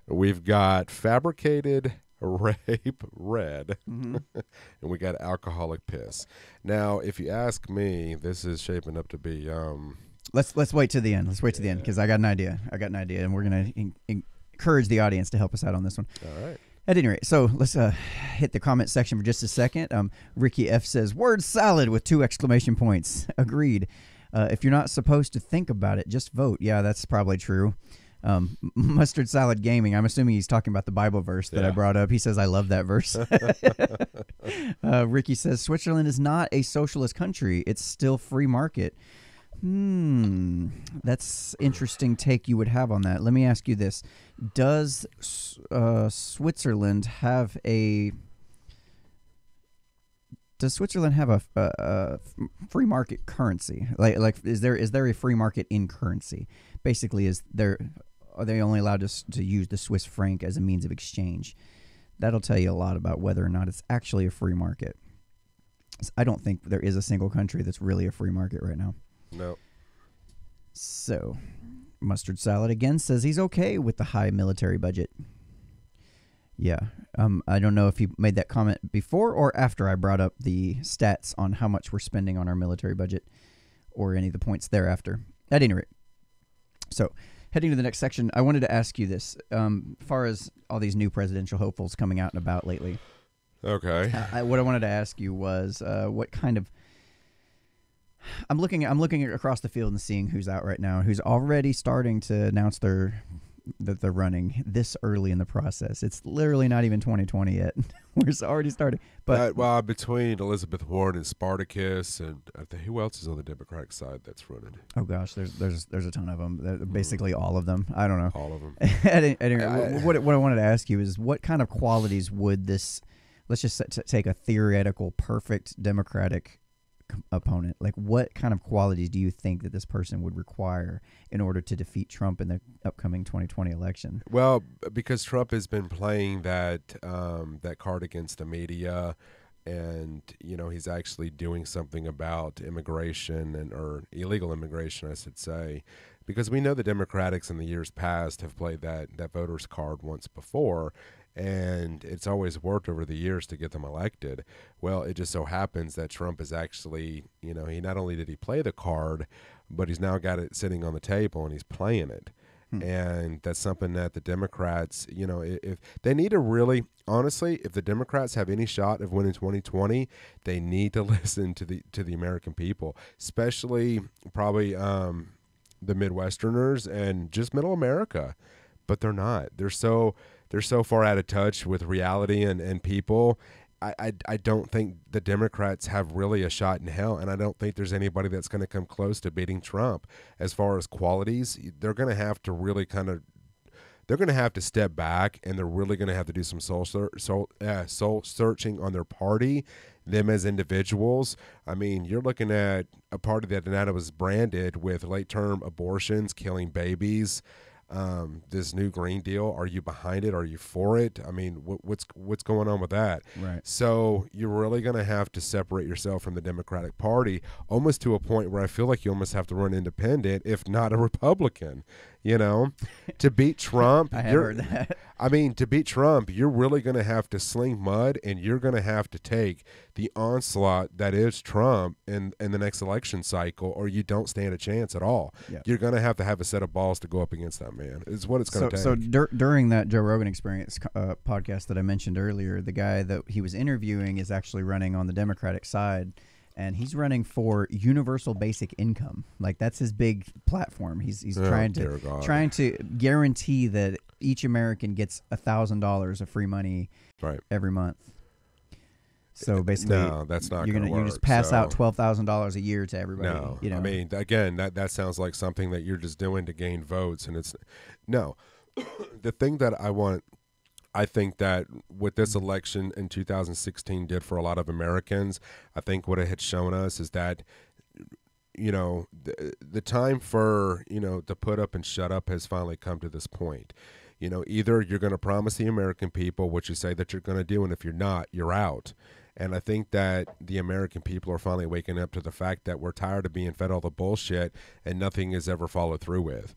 We've got fabricated rape red. Mm-hmm. And we got alcoholic piss. Now, if you ask me, this is shaping up to be Let's wait to the end. Let's wait to the end because I got an idea. And we're gonna encourage the audience to help us out on this one. All right. At any rate, so let's hit the comment section for just a second. Ricky F says, "Word salad" with 2 exclamation points. Agreed. If you're not supposed to think about it, just vote. Yeah, that's probably true. Mustard Salad Gaming. I'm assuming he's talking about the Bible verse that I brought up. He says, I love that verse. Ricky says, Switzerland is not a socialist country. It's still free market. That's interesting take you would have on that. Let me ask you this. Does Switzerland have a free market currency? Like is there a free market in currency? Basically, are they only allowed to use the Swiss franc as a means of exchange? That'll tell you a lot about whether or not it's actually a free market. I don't think there is a single country that's really a free market right now. No. So, Mustard Salad again says he's okay with the high military budget. Yeah. I don't know if he made that comment before or after I brought up the stats on how much we're spending on our military budget or any of the points thereafter. At any rate. So, heading to the next section, I wanted to ask you this. As far as all these new presidential hopefuls coming out and about lately. Okay. What I wanted to ask you was what kind of... I'm looking across the field and seeing who's out right now, who's already starting to announce that they're running this early in the process. It's literally not even 2020 yet. We're already starting. But well, between Elizabeth Warren and Spartacus, and who else is on the Democratic side that's running? Oh gosh, there's a ton of them. Basically all of them. I don't know. All of them. What I wanted to ask you is what kind of qualities would this? Let's just take a theoretical perfect Democratic opponent. Like, what kind of qualities do you think that this person would require in order to defeat Trump in the upcoming 2020 election? Well, because Trump has been playing that card against the media, and he's actually doing something about immigration or illegal immigration, I should say, because we know the Democrats in the years past have played that voters card once before. And it's always worked over the years to get them elected. Well, it just so happens that Trump is actually, he not only did he play the card, but he's now got it sitting on the table and he's playing it. And that's something that the Democrats, if they need to really, honestly, if the Democrats have any shot of winning 2020, they need to listen to the American people, especially probably the Midwesterners and just middle America. But they're not. They're so far out of touch with reality and people. I don't think the Democrats have really a shot in hell, and I don't think there's anybody that's going to come close to beating Trump. As far as qualities, they're going to have to really they're going to have to step back, and they're really going to have to do some soul searching on their party, them as individuals. I mean, you're looking at a party that was branded with late-term abortions, killing babies. This new Green Deal, are you behind it? Are you for it? I mean, what's going on with that? Right. So you're really going to have to separate yourself from the Democratic Party, almost to a point where I feel like you almost have to run independent, if not a Republican. To beat Trump. I have heard that. I mean, to beat Trump, you're really going to have to sling mud, and you're going to have to take the onslaught that is Trump in the next election cycle, or you don't stand a chance at all. Yeah. You're going to have a set of balls to go up against that man. Is what it's going to take. So during that Joe Rogan Experience podcast that I mentioned earlier, the guy that he was interviewing is actually running on the Democratic side. And he's running for universal basic income. Like, that's his big platform. He's trying to guarantee that each American gets $1,000 of free money every month. So basically, no, that's not going to work. You just pass out $12,000 a year to everybody. No, I mean, again, that sounds like something that you're just doing to gain votes, and it's no. The thing that I think that what this election in 2016 did for a lot of Americans, I think what it had shown us is that, the time for, to put up and shut up has finally come to this point. Either you're going to promise the American people what you say that you're going to do, and if you're not, you're out. And I think that the American people are finally waking up to the fact that we're tired of being fed all the bullshit and nothing is ever followed through with.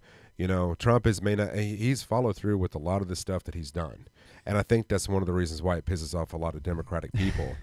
Trump he's followed through with a lot of the stuff that he's done. And I think that's one of the reasons why it pisses off a lot of Democratic people.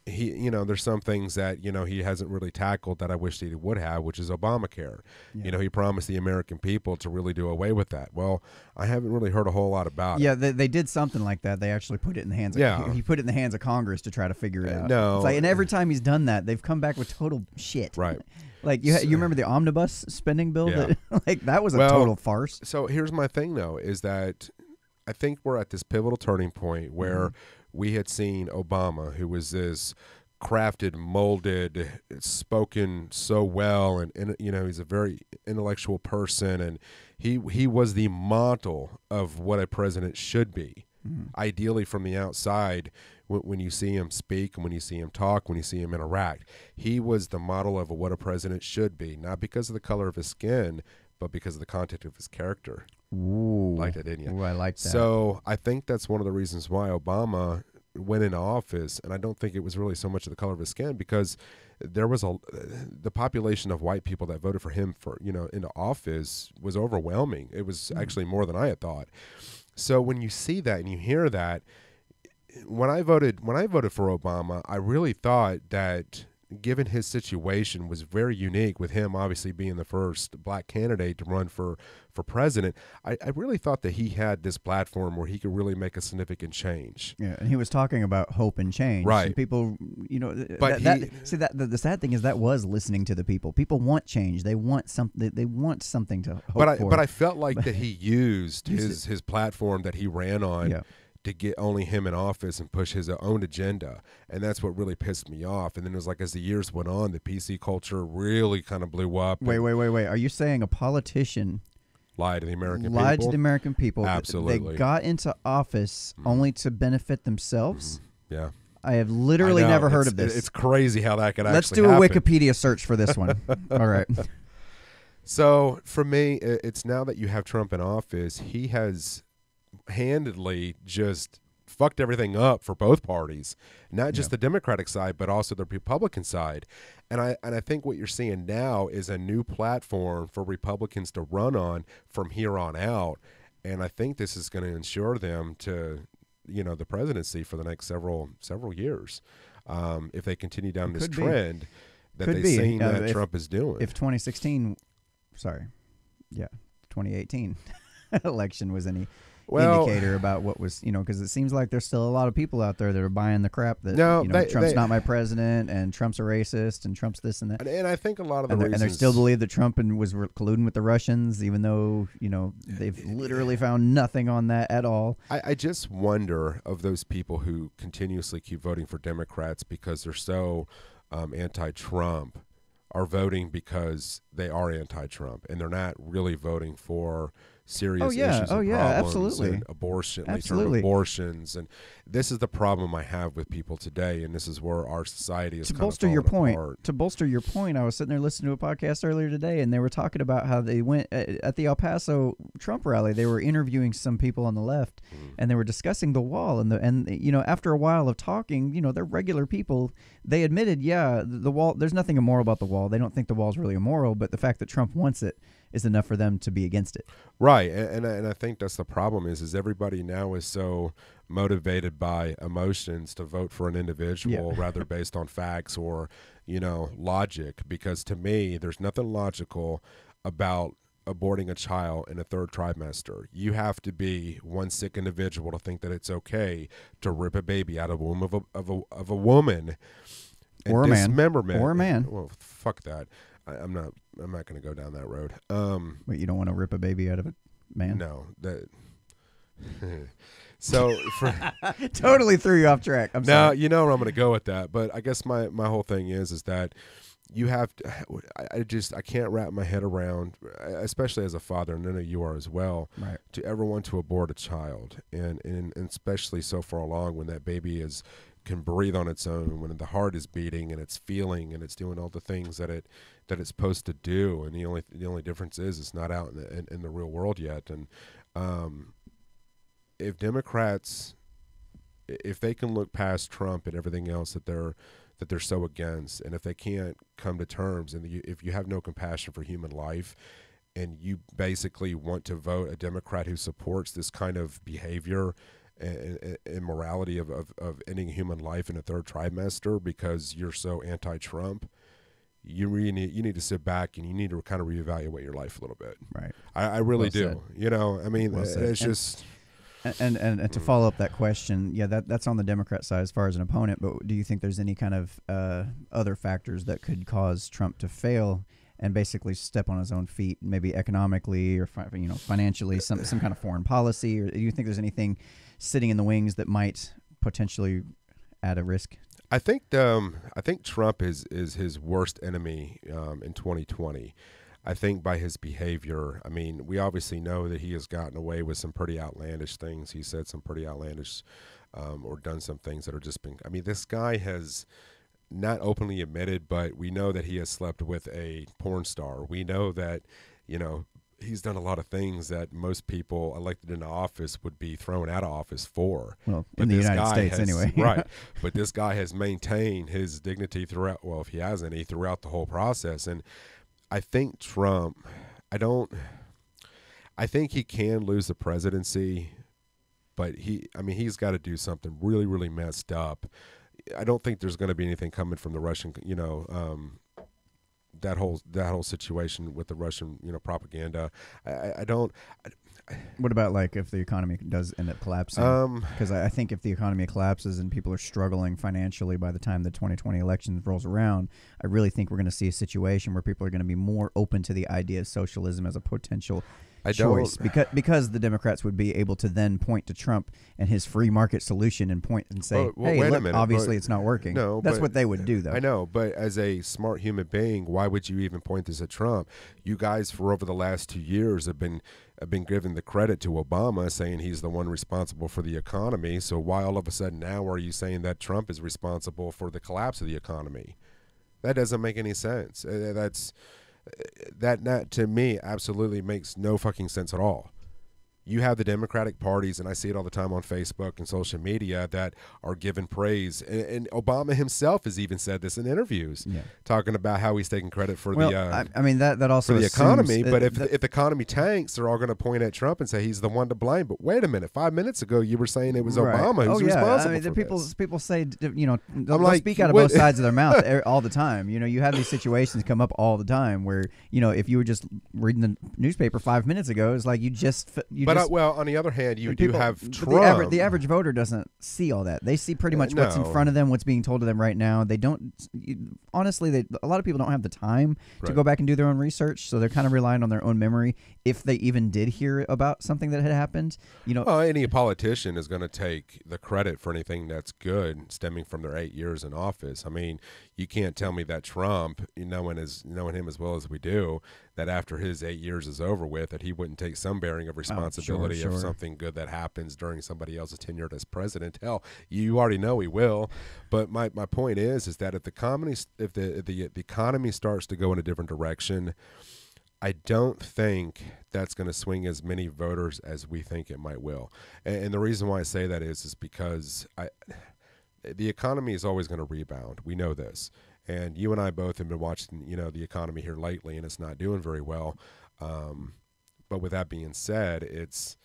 There's some things that, he hasn't really tackled that I wish he would have, which is Obamacare. Yeah. He promised the American people to really do away with that. Well, I haven't really heard a whole lot about it. Yeah, they did something like that. They actually put it in the hands of he put it in the hands of Congress to try to figure it out. No. It's like, and every time he's done that, they've come back with total shit. Right. Like, you remember the omnibus spending bill? Yeah. That was a total farce. So here's my thing, though, is that I think we're at this pivotal turning point where we had seen Obama, who was this crafted, molded, spoken so well, and he's a very intellectual person, and he was the model of what a president should be. Ideally, from the outside, when you see him speak and when you see him talk, when you see him interact, he was the model of what a president should be, not because of the color of his skin, but because of the content of his character. Ooh. Like that, didn't you? Ooh, I like that. So I think that's one of the reasons why Obama went into office, and I don't think it was really so much of the color of his skin, because there was the population of white people that voted for him for, into office was overwhelming. It was actually more than I had thought. So when you see that and you hear that, when I voted for Obama, I really thought that, given his situation was very unique, with him obviously being the first black candidate to run for president, I really thought that he had this platform where he could really make a significant change. Yeah, and he was talking about hope and change. Right. And people, But the sad thing is that was listening to the people. People want change. They want something. They want something to hope for. But I felt like that he used his platform that he ran on. To get only him in office and push his own agenda. And that's what really pissed me off. And then it was like, as the years went on, the PC culture really kind of blew up. Wait. Are you saying a politician lied to the American people? Lied to the American people. Absolutely. They got into office only to benefit themselves? Yeah. I have literally never heard of this. It's crazy how that could Let's actually do a happen. Wikipedia search for this one. All right. So for me, it's now that you have Trump in office, he has handedly just fucked everything up for both parties, not just the Democratic side, but also the Republican side. And I think what you're seeing now is a new platform for Republicans to run on from here on out. And I think this is going to ensure them to, the presidency for the next several years, if they continue down this trend that they've seen that Trump is doing. If 2018 election was any indicator about what was, because it seems like there's still a lot of people out there that are buying the crap that Trump's not my president, and Trump's a racist, and Trump's this and that. And I think a lot of the reasons, and they still believe that Trump was colluding with the Russians, even though they've literally found nothing on that at all. I just wonder of those people who continuously keep voting for Democrats because they're so anti-Trump, are voting because they are anti-Trump, and they're not really voting for serious issues and problems, absolutely. and abortions, and this is the problem I have with people today, and this is where our society is. To bolster your point, I was sitting there listening to a podcast earlier today, and they were talking about how they went at the El Paso Trump rally. They were interviewing some people on the left, and they were discussing the wall, and after a while of talking, they're regular people. They admitted, the wall. There's nothing immoral about the wall. They don't think the wall's really immoral, but the fact that Trump wants it is enough for them to be against it. Right, and I think that's the problem is everybody now is so motivated by emotions to vote for an individual rather based on facts or, logic, because to me, there's nothing logical about aborting a child in a third trimester. You have to be one sick individual to think that it's okay to rip a baby out of the womb of a woman or a man. Dismemberment. Or a man. Well, fuck that. I'm not going to go down that road. Wait, you don't want to rip a baby out of a man? No, that. So totally threw you off track. I'm sorry. Now you know where I'm going to go with that, but I guess my whole thing is that you have to. I can't wrap my head around, especially as a father, and I know you are as well. Right. To ever want to abort a child, and especially so far along when that baby can breathe on its own, when the heart is beating and it's feeling and it's doing all the things that it's supposed to do, and the only difference is it's not out in the real world yet. And if Democrats, if they can look past Trump and everything else that they're so against, and if they can't come to terms, and if you have no compassion for human life, and you basically want to vote a Democrat who supports this kind of behavior and immorality of ending human life in a third trimester because you're so anti-Trump, you need to sit back and you need to kind of reevaluate your life a little bit. Right. I really Well do. said. I mean, Well said. it's just. And to follow up that question, that's on the Democrat side as far as an opponent. But do you think there's any kind of other factors that could cause Trump to fail and basically step on his own feet, maybe economically or financially, some kind of foreign policy? Or do you think there's anything sitting in the wings that might potentially add a risk? I think Trump is his worst enemy in 2020. I think by his behavior, I mean, we obviously know that he has gotten away with some pretty outlandish things. He said some pretty outlandish or done some things that are just been, I mean, this guy has not openly admitted, but we know that he has slept with a porn star. We know that, he's done a lot of things that most people elected into office would be thrown out of office for. Well, in the United States, anyway. Right. But this guy has maintained his dignity throughout, well, if he has any, throughout the whole process. And I think Trump, I think he can lose the presidency, but he's got to do something really, really messed up. I don't think there's going to be anything coming from the Russian, that whole situation with the Russian, propaganda. I don't. What about like if the economy does end up collapsing? Because I think if the economy collapses and people are struggling financially by the time the 2020 election rolls around, I really think we're going to see a situation where people are going to be more open to the idea of socialism as a potential choice, because the Democrats would be able to then point to Trump and his free market solution and point and say, hey, wait look, a minute, obviously it's not working. No, that's what they would do, though. I know, but as a smart human being, why would you even point this at Trump? You guys, for over the last 2 years, have been given the credit to Obama, saying he's the one responsible for the economy. So why all of a sudden now are you saying that Trump is responsible for the collapse of the economy? That doesn't make any sense. That to me absolutely makes no fucking sense at all. You have the Democratic parties, and I see it all the time on Facebook and social media, that are given praise. And Obama himself has even said this in interviews, talking about how he's taking credit for that also for the economy. But if the economy tanks, they're all going to point at Trump and say he's the one to blame. But wait a minute, 5 minutes ago you were saying it was Obama who's responsible for this. People say, they'll speak out of both sides of their mouth all the time. You have these situations come up all the time where, if you were just reading the newspaper 5 minutes ago, it's like well, on the other hand, you do have Trump. The average voter doesn't see all that. They see pretty much what's in front of them, what's being told to them right now. They don't. Honestly, a lot of people don't have the time to go back and do their own research, so they're kind of relying on their own memory. If they even did hear about something that had happened, any politician is going to take the credit for anything that's good stemming from their 8 years in office. I mean, you can't tell me that Trump, knowing him as well as we do, that after his 8 years is over with, that he wouldn't take some bearing of responsibility of something good that happens during somebody else's tenure as president. Hell, you already know he will. But my point is that if the economy starts to go in a different direction, I don't think that's going to swing as many voters as we think it might will. And the reason why I say that is because the economy is always going to rebound. We know this. And you and I both have been watching, the economy here lately, and it's not doing very well. But with that being said, it's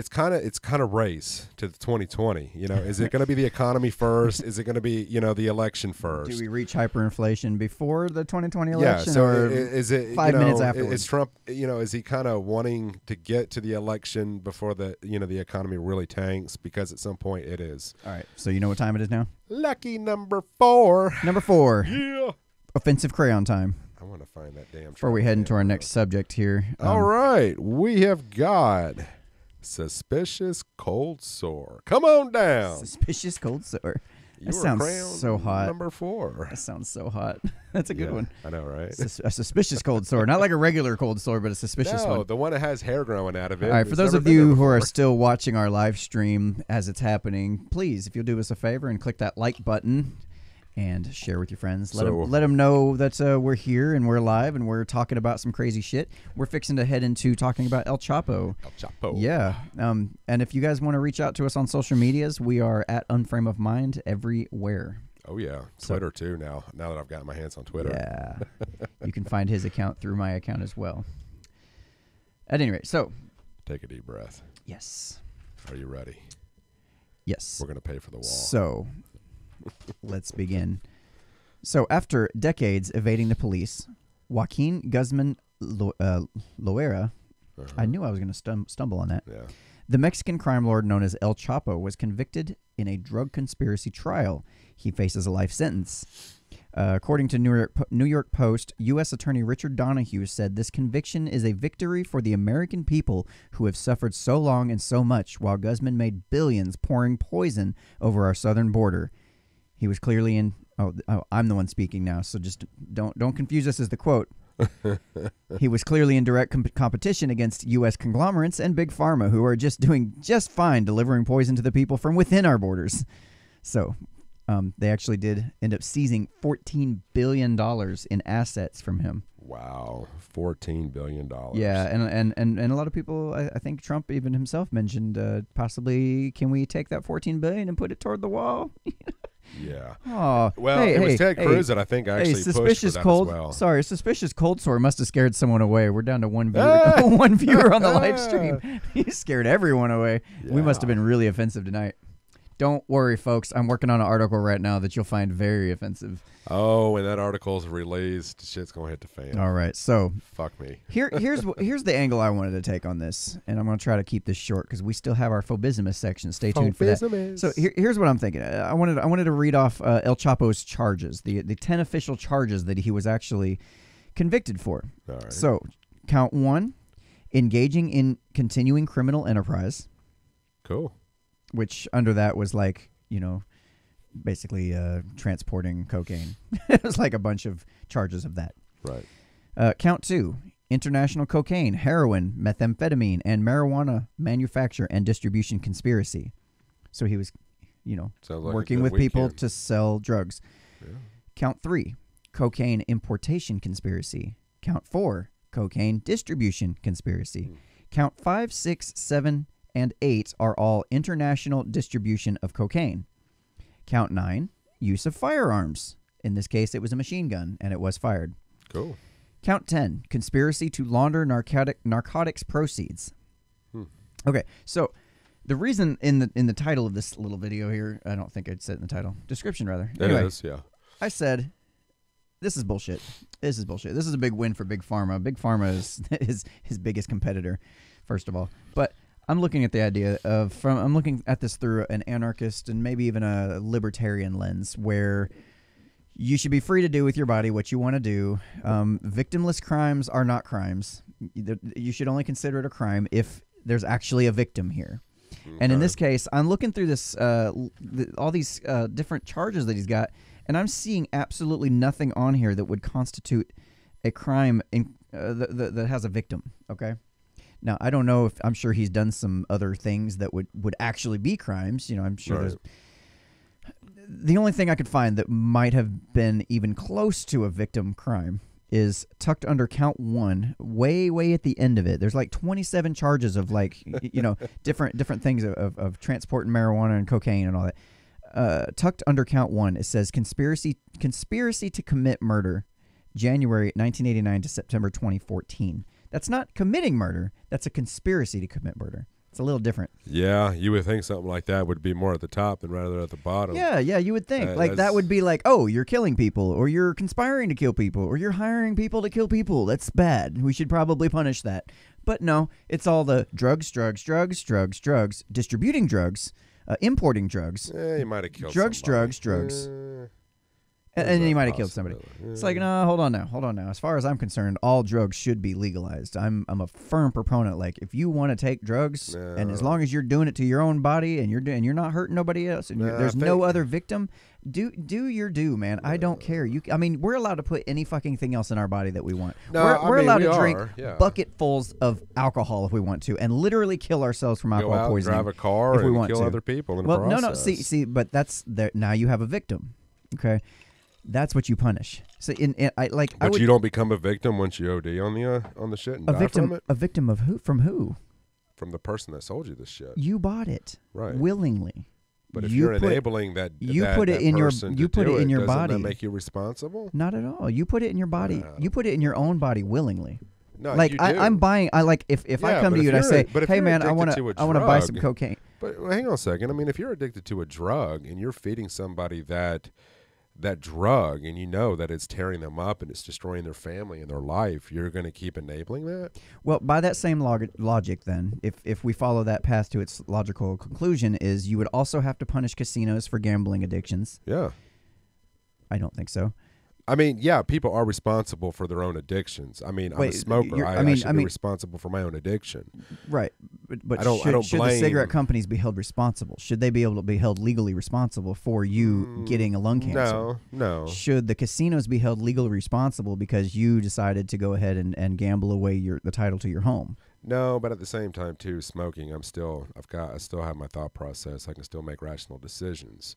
kind of race to the 2020. Is it going to be the economy first? Is it going to be the election first? Do we reach hyperinflation before the 2020 election? Yeah. So or is it 5 minutes afterwards? Is Trump? Is he kind of wanting to get to the election before the the economy really tanks? Because at some point it is. All right. So you know what time it is now? Lucky number 4. Number 4. Yeah. Offensive crayon time. I want to find that damn. Before we head into our next subject here. All right, we have got suspicious cold sore. Come on down. Suspicious cold sore. That sounds so hot. Number 4. That sounds so hot. That's a good one. I know, right? A suspicious cold sore. Not like a regular cold sore, but a suspicious one. No, the one that has hair growing out of it. All right, for those of you who are still watching our live stream as it's happening, please, if you'll do us a favor and click that like button and share with your friends. Let them know that we're here and we're live and we're talking about some crazy shit. We're fixing to head into talking about El Chapo. El Chapo. Yeah. And if you guys want to reach out to us on social medias, we are at Unframe of Mind everywhere. Oh, yeah. Twitter, too, now that I've got my hands on Twitter. Yeah. You can find his account through my account as well. At any rate, so. Take a deep breath. Yes. Are you ready? Yes. We're going to pay for the wall. So. Let's begin. So, after decades evading the police, Joaquin Guzman Loera, I knew I was going to stumble on that. Yeah. The Mexican crime lord known as El Chapo was convicted in a drug conspiracy trial. He faces a life sentence. According to New York Post, U.S. Attorney Richard Donahue said this conviction is a victory for the American people who have suffered so long and so much while Guzman made billions pouring poison over our southern border. He was clearly in. Oh, I'm the one speaking now, so just don't confuse us as the quote. He was clearly in direct competition against U.S. conglomerates and Big Pharma, who are doing just fine delivering poison to the people from within our borders. So, They actually did end up seizing $14 billion in assets from him. Wow, $14 billion. Yeah, and a lot of people, I think Trump even himself mentioned possibly, can we take that $14 billion and put it toward the wall? Yeah. Oh, well, it was Ted Cruz that I think actually pushed for that as well. Sorry, suspicious cold sore must have scared someone away. We're down to one viewer, one viewer on the live stream. He scared everyone away. Yeah. We must have been really offensive tonight. Don't worry, folks. I'm working on an article right now that you'll find very offensive. Oh, when that article's released, shit's going to hit the fan. All right, so fuck me. Here's the angle I wanted to take on this, and I'm going to try to keep this short because we still have our Phobismus section. Stay tuned for that. So here's what I'm thinking. I wanted to read off El Chapo's charges, the 10 official charges that he was actually convicted for. All right. So count 1, engaging in continuing criminal enterprise. Cool. Which under that was like, basically transporting cocaine. It was like a bunch of charges of that. Right. Count 2, international cocaine, heroin, methamphetamine, and marijuana manufacture and distribution conspiracy. So he was, working with people to sell drugs. Yeah. Count 3, cocaine importation conspiracy. Count 4, cocaine distribution conspiracy. Count 5, 6, 7, and 8 are all international distribution of cocaine. Count 9, use of firearms. In this case, it was a machine gun, and it was fired. Cool. Count 10, conspiracy to launder narcotics proceeds. Okay, so the reason in the title of this little video here, I don't think I'd said it in the title. Description, rather. Anyway, it is, yeah. I said, this is bullshit. This is bullshit. This is a big win for Big Pharma. Big Pharma is his biggest competitor, first of all. But I'm looking at the idea I'm looking at this through an anarchist and maybe even a libertarian lens where you should be free to do with your body what you want to do. Victimless crimes are not crimes. You should only consider it a crime if there's actually a victim here. Okay. And in this case, I'm looking through this all these different charges that he's got, and I'm seeing absolutely nothing on here that would constitute a crime that has a victim. Okay. Now, I don't know if I'm sure he's done some other things that would actually be crimes. I'm sure there's. The only thing I could find that might have been even close to a victim crime is tucked under count 1, way at the end of it. There's like 27 charges of different things of transporting marijuana and cocaine and all that. Tucked under count 1, it says conspiracy to commit murder, January 1989 to September 2014. That's not committing murder. That's a conspiracy to commit murder. It's a little different. Yeah, you would think something like that would be more at the top than rather at the bottom. Yeah, you would think. That would be like, oh, you're killing people, or you're conspiring to kill people, or you're hiring people to kill people. That's bad. We should probably punish that. But no, it's all the drugs, distributing drugs, importing drugs. You might have killed drugs. And then you might have killed somebody. It's like, no, hold on now. As far as I'm concerned, all drugs should be legalized. I'm a firm proponent. Like, if you want to take drugs, and as long as you're doing it to your own body, and you're not hurting nobody else, and there's no other victim, do your due, man. I don't care. We're allowed to put any fucking thing else in our body that we want. We're allowed to drink bucketfuls of alcohol if we want to, and literally kill ourselves from alcohol poisoning. Drive a car if we want kill to. Other people in the process. No. See, but that's there. Now you have a victim. Okay. That's what you punish. So But you don't become a victim once you OD on the shit and die from it? A victim of who? From who? From the person that sold you this shit. You bought it. Right. Willingly. But if you're enabling that put it in your body. Doesn't that make you responsible? Not at all. You put it in your body. You put it in your own body willingly. No, like you do. I'm buying. If I come to you and I say, "Hey man, I want to buy some cocaine." But hang on a second. If you're addicted to a drug and you're feeding somebody that drug and you know that it's tearing them up and it's destroying their family and their life, you're going to keep enabling that? Well, by that same logic then, if we follow that path to its logical conclusion, is you would also have to punish casinos for gambling addictions. Yeah. I don't think so. People are responsible for their own addictions. I'm a smoker. I should be responsible for my own addiction. Right. But I don't should the cigarette companies be held responsible? Should they be able to be held legally responsible for you getting a lung cancer? No. Should the casinos be held legally responsible because you decided to go ahead and gamble away the title to your home? No, but at the same time too, smoking, I still have my thought process. I can still make rational decisions.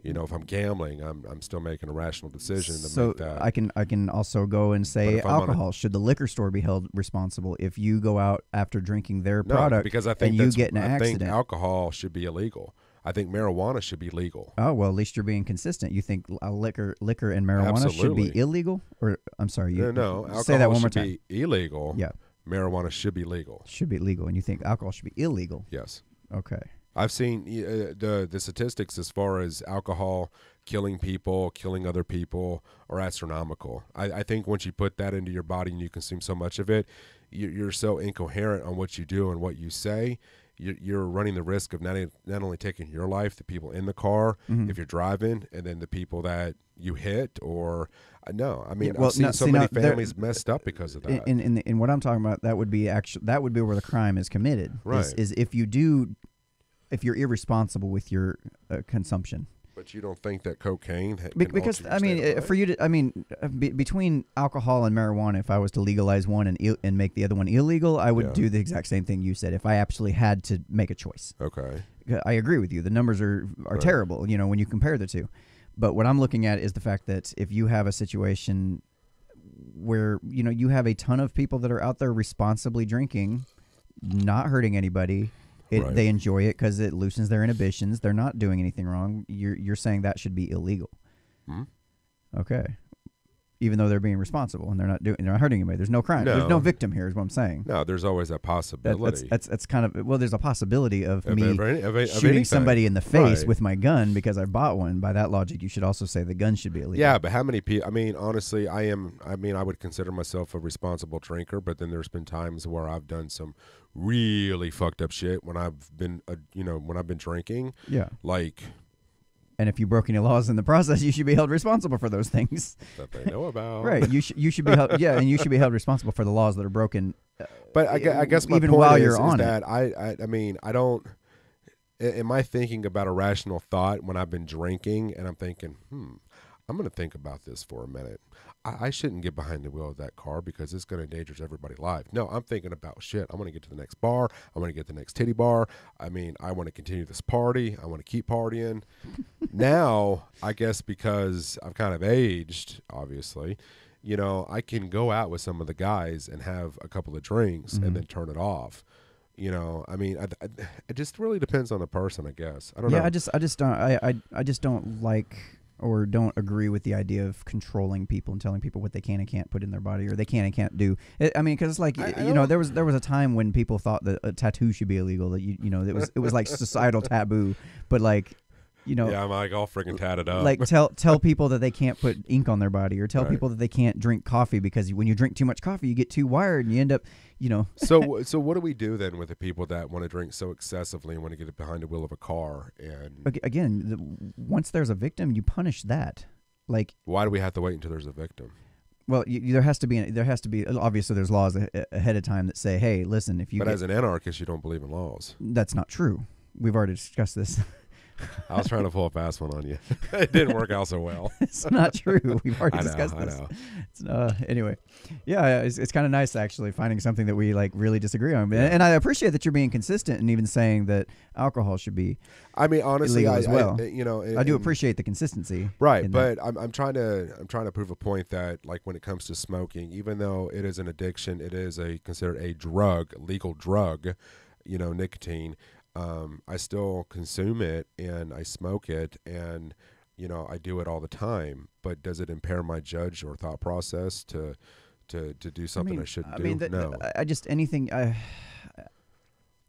You know, if I'm gambling, I'm still making a rational decision to make that. I can also go and say alcohol. Should the liquor store be held responsible if you go out after drinking their product because I think and you get in an accident? I think alcohol should be illegal. I think marijuana should be legal. Oh, well, at least you're being consistent. You think liquor and marijuana should be illegal? Or I'm sorry, no. Say that one more time. Alcohol should be illegal. Yeah. Marijuana should be legal. Should be legal, and you think alcohol should be illegal? Yes. Okay. I've seen the statistics as far as alcohol killing people, killing other people, are astronomical. I think once you put that into your body and you consume so much of it, you're so incoherent on what you do and what you say. You're running the risk of not only taking your life, the people in the car, if you're driving, and then the people that you hit or no. I mean, I've seen so many families messed up because of that. In what I'm talking about, that would be where the crime is committed. Right. Is if you're irresponsible with your consumption. But you don't think that cocaine because I mean, for you to between alcohol and marijuana, if I was to legalize one and make the other one illegal, I would do the exact same thing you said. If I actually had to make a choice. Okay. I agree with you. The numbers are terrible. You know, when you compare the two. But what I'm looking at is the fact that if you have a situation where you have a ton of people that are out there responsibly drinking, not hurting anybody. They enjoy it because it loosens their inhibitions. They're not doing anything wrong. You're saying that should be illegal. Okay. Even though they're being responsible and they're not hurting anybody. There's no crime. There's no victim here is what I'm saying. No, there's always that possibility. That's kind of, there's a possibility of me shooting somebody in the face with my gun because I bought one. By that logic, you should also say the gun should be illegal. Yeah, but how many people, I mean, honestly, I would consider myself a responsible drinker, but then there's been times where I've done some really fucked up shit when I've been, when I've been drinking. Yeah. Like... And if you broke any laws in the process, you should be held responsible for those things that they know about. Right? You should be held, and you should be held responsible for the laws that are broken. But I guess my even point while is, you're on that I mean, I don't. Am I thinking about a rational thought when I've been drinking and I'm thinking, I'm going to think about this for a minute. I shouldn't get behind the wheel of that car because it's going to endanger everybody's life. No, I'm thinking about shit. I want to get to the next bar. I want to get to the next titty bar. I mean, I want to continue this party. I want to keep partying. Now, I guess because I've kind of aged, obviously, I can go out with some of the guys and have a couple of drinks and then turn it off. I mean, it just really depends on the person, I guess. I don't know. I just don't like or don't agree with the idea of controlling people and telling people what they can and can't put in their body or they can and can't do. I mean, because it's like there was a time when people thought that a tattoo should be illegal. That it was like societal taboo, but like. Yeah, I'm like all freaking tatted up. Like tell people that they can't put ink on their body, or tell people that they can't drink coffee because when you drink too much coffee, you get too wired and you end up, So what do we do then with the people that want to drink so excessively and want to get behind the wheel of a car? And again, once there's a victim, you punish that. Like, why do we have to wait until there's a victim? Well, there has to be. Obviously, there's laws ahead of time that say, hey, listen, if you. But as an anarchist, you don't believe in laws. That's not true. We've already discussed this. I was trying to pull a fast one on you. It didn't work out so well. It's not true. We've already discussed this. I know. Anyway, yeah, it's kind of nice actually finding something that we like really disagree on. Yeah. And I appreciate that you're being consistent and even saying that alcohol should be. I mean, honestly, as well. I do appreciate the consistency. Right, but I'm trying to prove a point that like when it comes to smoking, even though it is an addiction, it is considered a drug, legal drug, nicotine. I still consume it and I smoke it and, I do it all the time. But does it impair my judge or thought process to do something I shouldn't do? No.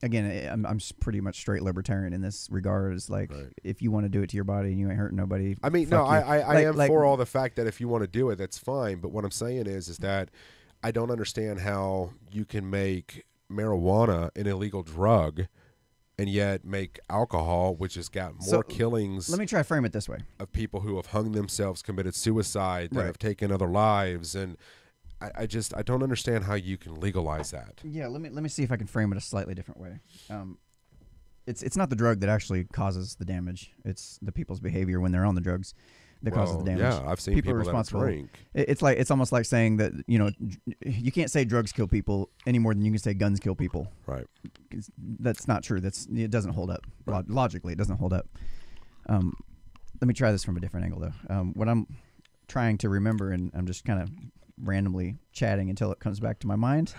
Again, I'm pretty much straight libertarian in this regard. Is like if you want to do it to your body and you ain't hurting nobody. I mean, no, I am for all the fact that if you want to do it, that's fine. But what I'm saying is that I don't understand how you can make marijuana an illegal drug and yet make alcohol, which has got more killings. Let me try to frame it this way: of people who have hung themselves, committed suicide, that have taken other lives, and I don't understand how you can legalize that. Yeah, let me see if I can frame it a slightly different way. It's not the drug that actually causes the damage; it's the people's behavior when they're on the drugs. that causes the damage. Yeah, I've seen people are that responsible. drink. It's almost like saying that you can't say drugs kill people any more than you can say guns kill people. Right. That's not true. It doesn't hold up. Right. Logically, it doesn't hold up. Let me try this from a different angle, though. What I'm trying to remember, and I'm just kind of randomly chatting until it comes back to my mind.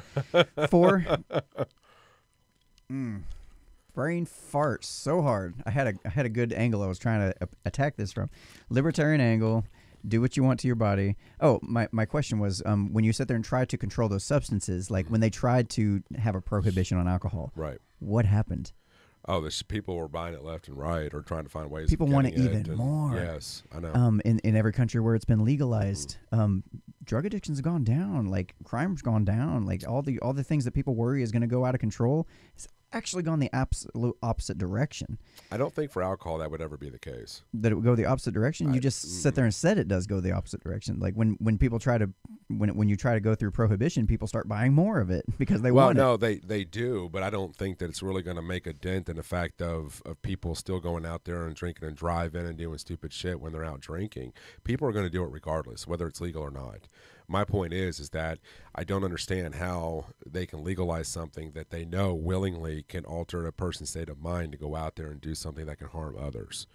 Brain farts so hard. I had a good angle I was trying to attack this from. Libertarian angle. Do what you want to your body. Oh, my question was, when you sit there and try to control those substances, like when they tried to have a prohibition on alcohol, right? What happened? Oh, people were buying it left and right, or trying to find ways. People of want it getting even more. Yes, I know. In every country where it's been legalized, drug addiction's gone down. Like crime's gone down. Like all the things that people worry is going to go out of control. It's actually gone the absolute opposite direction. I don't think for alcohol that would ever be the case. That it would go the opposite direction. You just sit there and said it does go the opposite direction. Like when people try to when you try to go through prohibition, people start buying more of it because they want it. Well, no, they do, but I don't think that it's really going to make a dent in the fact of people still going out there and drinking and driving and doing stupid shit when they're out drinking. People are going to do it regardless, whether it's legal or not. My point is that I don't understand how they can legalize something that they know willingly can alter a person's state of mind to go out there and do something that can harm others.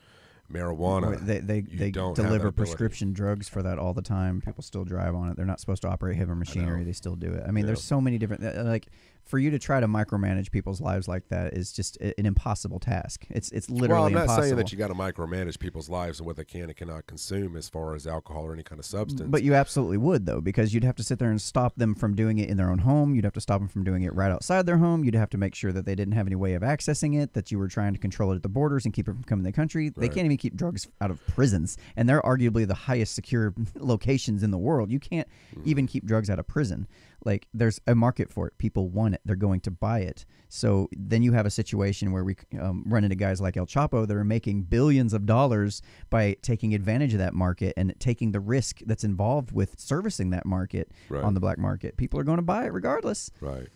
Marijuana, they deliver prescription drugs for that all the time. People still drive on it. They're not supposed to operate heavy machinery. They still do it. I mean, there's so many different like. For you to try to micromanage people's lives like that is just an impossible task. It's literally impossible. Well, I'm not saying that you got to micromanage people's lives and what they can and cannot consume as far as alcohol or any kind of substance. But you absolutely would, though, because you'd have to sit there and stop them from doing it in their own home. You'd have to stop them from doing it right outside their home. You'd have to make sure that they didn't have any way of accessing it, that you were trying to control it at the borders and keep it from coming to the country. Right. They can't even keep drugs out of prisons, and they're arguably the highest secure locations in the world. You can't even keep drugs out of prison. Like, there's a market for it. People want it. They're going to buy it. So then you have a situation where we run into guys like El Chapo that are making billions of dollars by taking advantage of that market and taking the risk that's involved with servicing that market on the black market. People are going to buy it regardless. Right.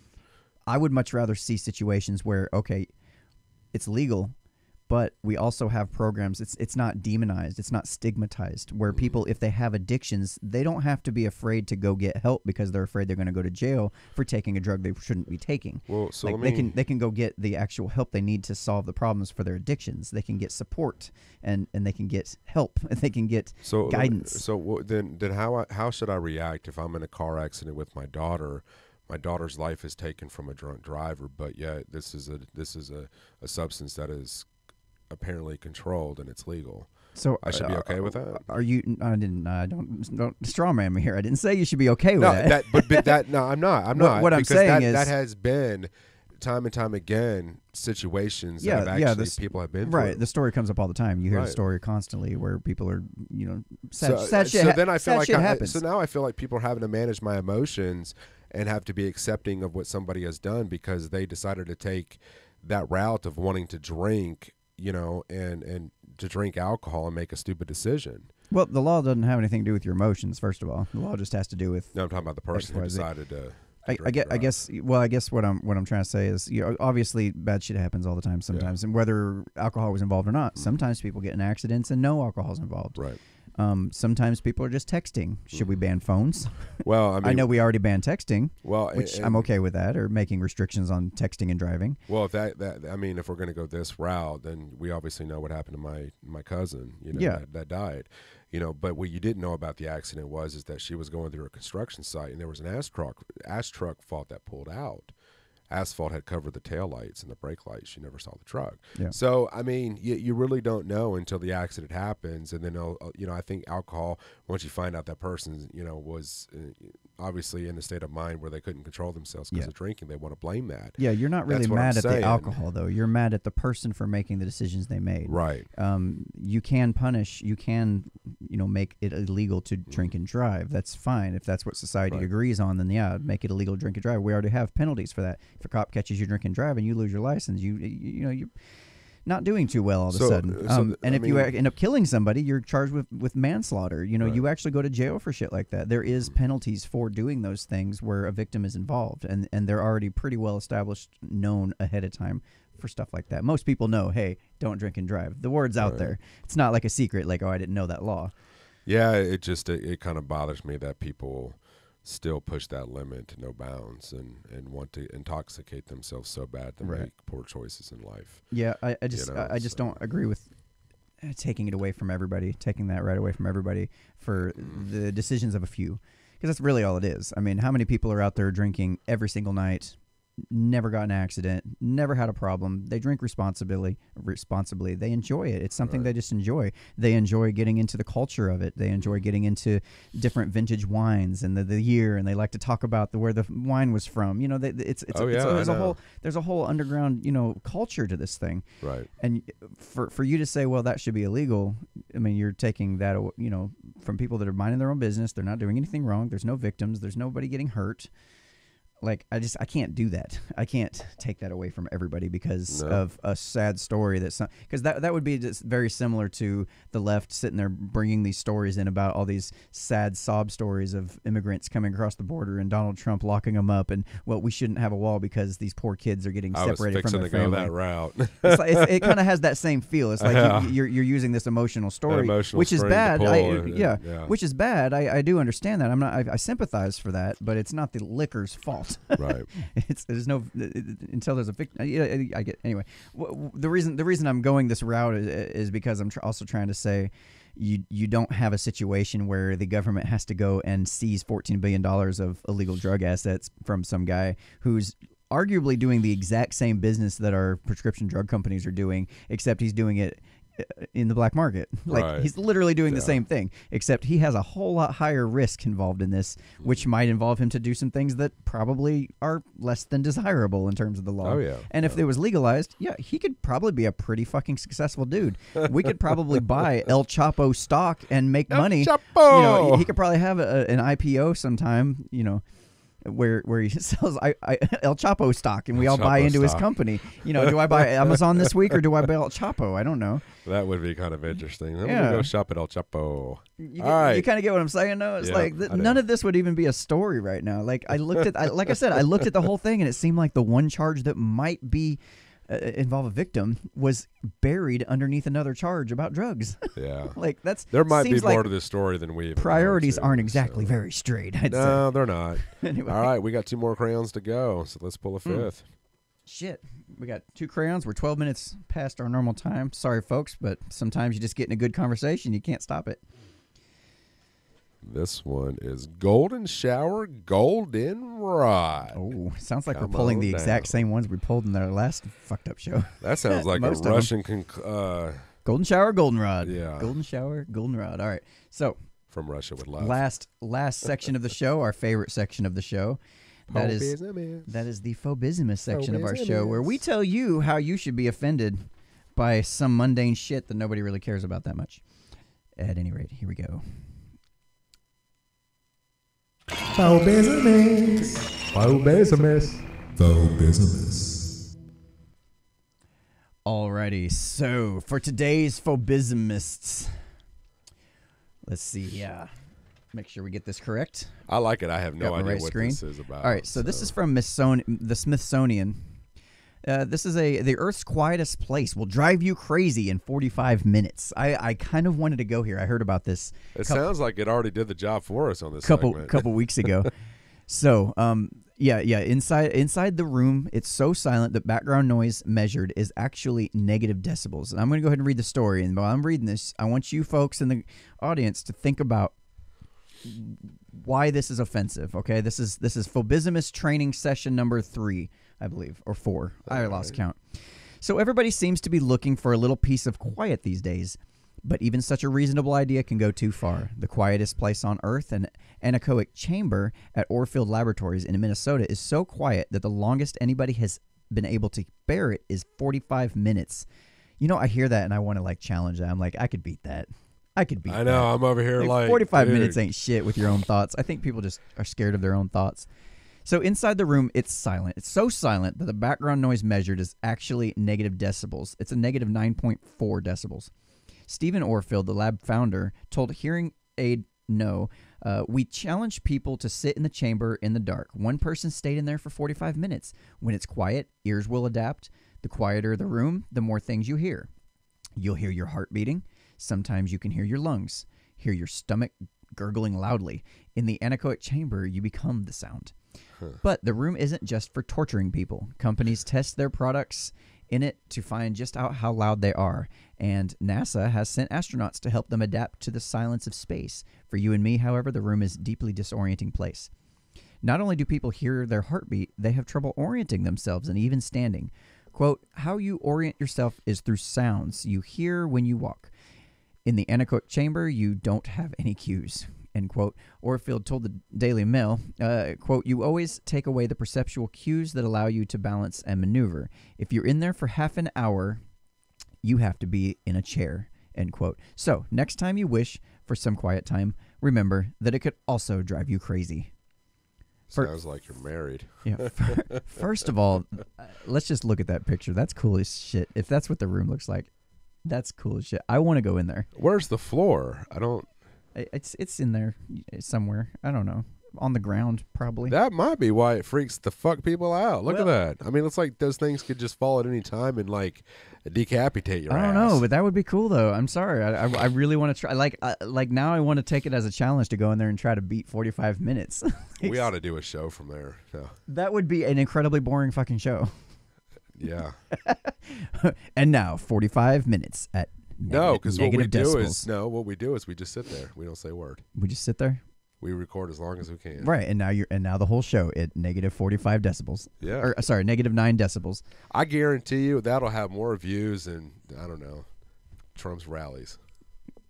I would much rather see situations where, okay, it's legal, but we also have programs. It's not demonized. It's not stigmatized, where people, if they have addictions, they don't have to be afraid to go get help because they're afraid they're going to go to jail for taking a drug they shouldn't be taking. Well, so like they can go get the actual help they need to solve the problems for their addictions. They can get support and they can get help and they can get guidance. So then how should I react if I'm in a car accident with my daughter? My daughter's life is taken from a drunk driver, but yet this is a substance that is apparently controlled and it's legal. So I should be okay with that. Are you? Don't straw man me here. I didn't say you should be okay with that. I'm not. What I'm saying is that has been time and time again situations that people have been through. Right. The story comes up all the time. You hear the story constantly where people are, sad shit. So then I feel like happens. So now I feel like people are having to manage my emotions and have to be accepting of what somebody has done because they decided to take that route of wanting to drink. And to drink alcohol and make a stupid decision. Well, the law doesn't have anything to do with your emotions, first of all. The law just has to do with... No, I'm talking about the person who decided to... I guess what I'm trying to say is, obviously bad shit happens all the time sometimes, and whether alcohol was involved or not, sometimes people get in accidents and no alcohol is involved. Right. Sometimes people are just texting. Should we ban phones? Well, I know we already banned texting. Well, which I'm okay with that, or making restrictions on texting and driving. Well, if if we're going to go this route, then we obviously know what happened to my cousin. That died. But what you didn't know about the accident is that she was going through a construction site and there was an ash truck fault that pulled out. Asphalt had covered the taillights and the brake lights. She never saw the truck. Yeah. So, I mean, you really don't know until the accident happens. And then, I think alcohol, once you find out that person, was obviously in a state of mind where they couldn't control themselves because of drinking, they want to blame that. Yeah, you're not really mad at the alcohol, though. You're mad at the person for making the decisions they made. Right. You can make it illegal to drink and drive. That's fine. If that's what society agrees on, then make it illegal to drink and drive. We already have penalties for that. If a cop catches you drinking and driving, you lose your license. You're not doing too well all of a sudden. And if you end up killing somebody, you're charged with manslaughter. You actually go to jail for shit like that. There is penalties for doing those things where a victim is involved, and they're already pretty well established, known ahead of time for stuff like that. Most people know, hey, don't drink and drive. The word's out there. It's not like a secret, like, oh, I didn't know that law. Yeah, it kind of bothers me that people still push that limit to no bounds and want to intoxicate themselves so bad to make poor choices in life. Yeah, I just don't agree with taking it away from everybody, taking that right away from everybody for the decisions of a few, because that's really all it is. I mean, how many people are out there drinking every single night, never got in an accident, never had a problem? They drink responsibly. They enjoy it. It's something they just enjoy. They enjoy getting into the culture of it. They enjoy getting into different vintage wines and the year, and they like to talk about where the wine was from. You know, there's a whole underground, you know, culture to this thing. Right. And for you to say, well, that should be illegal, I mean, you're taking that, you know, from people that are minding their own business. They're not doing anything wrong. There's no victims. There's nobody getting hurt. Like, I can't do that. I can't take that away from everybody because of a sad story because that would be just very similar to the left sitting there bringing these stories in about all these sad sob stories of immigrants coming across the border and Donald Trump locking them up, and well, we shouldn't have a wall because these poor kids are getting separated from their family. I was fixing to go that route. It kind of has that same feel. It's like you're using this emotional story, which is bad. Which is bad. I do understand that. I sympathize for that, but it's not the liquor's fault. Right. There's no until there's a victim. I get anyway. The reason I'm going this route is because I'm also trying to say you don't have a situation where the government has to go and seize $14 billion of illegal drug assets from some guy who's arguably doing the exact same business that our prescription drug companies are doing, except he's doing it in the black market. Like he's literally doing the same thing, except he has a whole lot higher risk involved in this, which might involve him to do some things that probably are less than desirable in terms of the law. And if it was legalized, he could probably be a pretty fucking successful dude. We could probably buy El Chapo stock and make money. Chapo! You know, he could probably have an IPO sometime, you know, where he sells El Chapo stock, and we all buy into his company. You know, do I buy Amazon this week or do I buy El Chapo? I don't know. That would be kind of interesting. I'm gonna go shop at El Chapo. You kind of get what I'm saying, though. It's like none of this would even be a story right now. Like I looked at, like I said, I looked at the whole thing, and it seemed like the one charge that might be involve a victim was buried underneath another charge about drugs. Yeah. Like there might be more to this story than we priorities aren't exactly very straight. No, they're not. Anyway. All right, we got 2 more crayons to go, so let's pull a 5th. Shit. We got 2 crayons. We're 12 minutes past our normal time. Sorry, folks, but sometimes you just get in a good conversation. You can't stop it. This one is Golden Shower Goldenrod. Oh, sounds like we're pulling the exact same ones we pulled in our last fucked up show. That sounds like a Russian... Golden Shower Goldenrod. Yeah. Golden Shower Goldenrod. All right. So... From Russia with love. Last section of the show, our favorite section of the show. That is the Phobismus section of our show, where we tell you how you should be offended by some mundane shit that nobody really cares about that much. At any rate, here we go. Phobismus. Alrighty, so for today's Phobismists, let's see. Yeah, make sure we get this correct. I like it. I have no idea right what screen. this is about. All right, so this is from the Smithsonian. This is the Earth's quietest place will drive you crazy in 45 minutes. I kind of wanted to go here. I heard about this. It sounds like it already did the job for us on this couple weeks ago. So, inside the room, it's so silent that background noise measured is actually negative decibels. And I'm going to go ahead and read the story. And while I'm reading this, I want you folks in the audience to think about why this is offensive. Okay, this is Phobismus training session number 3. I believe, or 4. I lost count. So everybody seems to be looking for a little piece of quiet these days, but even such a reasonable idea can go too far. The quietest place on Earth, an anechoic chamber at Orfield Laboratories in Minnesota, is so quiet that the longest anybody has been able to bear it is 45 minutes. You know, I hear that and I want to challenge that. I'm like, I could beat that. I know. That. I'm over here 45 minutes ain't shit with your own thoughts. I think people just are scared of their own thoughts. So inside the room, it's silent. It's so silent that the background noise measured is actually negative decibels. It's a negative 9.4 decibels. Stephen Orfield, the lab founder, told Hearing Aid No, we challenged people to sit in the chamber in the dark. One person stayed in there for 45 minutes. When it's quiet, ears will adapt. The quieter the room, the more things you hear. You'll hear your heart beating. Sometimes you can hear your lungs. hear your stomach gurgling loudly. In the anechoic chamber, you become the sound. But the room isn't just for torturing people. Companies test their products in it to find just out how loud they are. And NASA has sent astronauts to help them adapt to the silence of space. For you and me, however, the room is a deeply disorienting place. Not only do people hear their heartbeat, they have trouble orienting themselves and even standing. Quote, how you orient yourself is through sounds you hear when you walk. In the anechoic chamber, you don't have any cues. End quote. Orfield told the Daily Mail, quote, you always take away the perceptual cues that allow you to balance and maneuver. If you're in there for half an hour, you have to be in a chair. End quote. So, next time you wish for some quiet time, remember that it could also drive you crazy. Sounds like you're married. Yeah. First of all, let's just look at that picture. That's cool as shit. If that's what the room looks like, that's cool as shit. I want to go in there. Where's the floor? I don't. It's in there somewhere. I don't know. On the ground, probably. That might be why it freaks the fuck people out. Look at that. I mean, it's like those things could just fall at any time and like decapitate your ass. I don't know, but that would be cool though. I'm sorry. I really want to try. Like now, I want to take it as a challenge to go in there and try to beat 45 minutes. We ought to do a show from there. Yeah. That would be an incredibly boring fucking show. Yeah. And now 45 minutes at no, because what we do is we just sit there. We don't say a word. We just sit there. We record as long as we can. Right, and now the whole show at negative 45 decibels. Yeah. Or sorry, negative 9 decibels. I guarantee you that'll have more views than I don't know, Trump's rallies.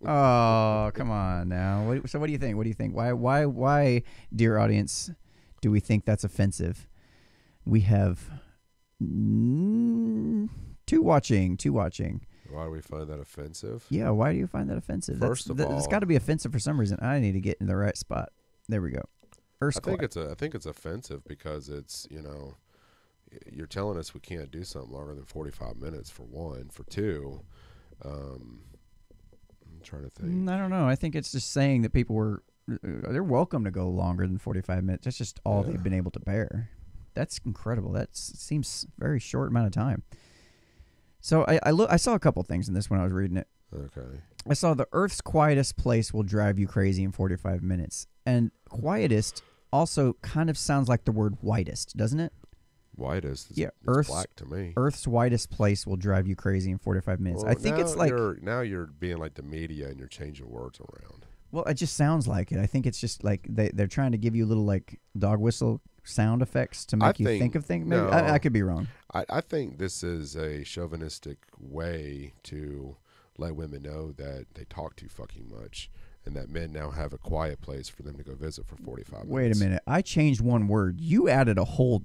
Oh, come on now. So what do you think? What do you think? Why, dear audience, do we think that's offensive? We have two watching. Why do we find that offensive? Yeah, why do you find that offensive? First of all, it's got to be offensive for some reason. I need to get in the right spot. There we go. I think it's offensive because it's, you're telling us we can't do something longer than 45 minutes for one. For two, I'm trying to think. I don't know. I think it's just saying that people they're welcome to go longer than 45 minutes. That's just all they've been able to bear. That's incredible. That seems very short amount of time. So I saw a couple things in this when I was reading it. Okay. I saw the Earth's quietest place will drive you crazy in 45 minutes. And quietest also kind of sounds like the word whitest, doesn't it? Whitest? Yeah. It's black to me. Earth's whitest place will drive you crazy in 45 minutes. Well, I think it's like... Now you're being like the media and you're changing words around. Well, it just sounds like it. I think it's just like they're trying to give you little like dog whistle sound effects to make you think of things. Maybe I could be wrong. I think this is a chauvinistic way to let women know that they talk too fucking much and that men now have a quiet place for them to go visit for 45 minutes. Wait a minute. I changed one word. You added a whole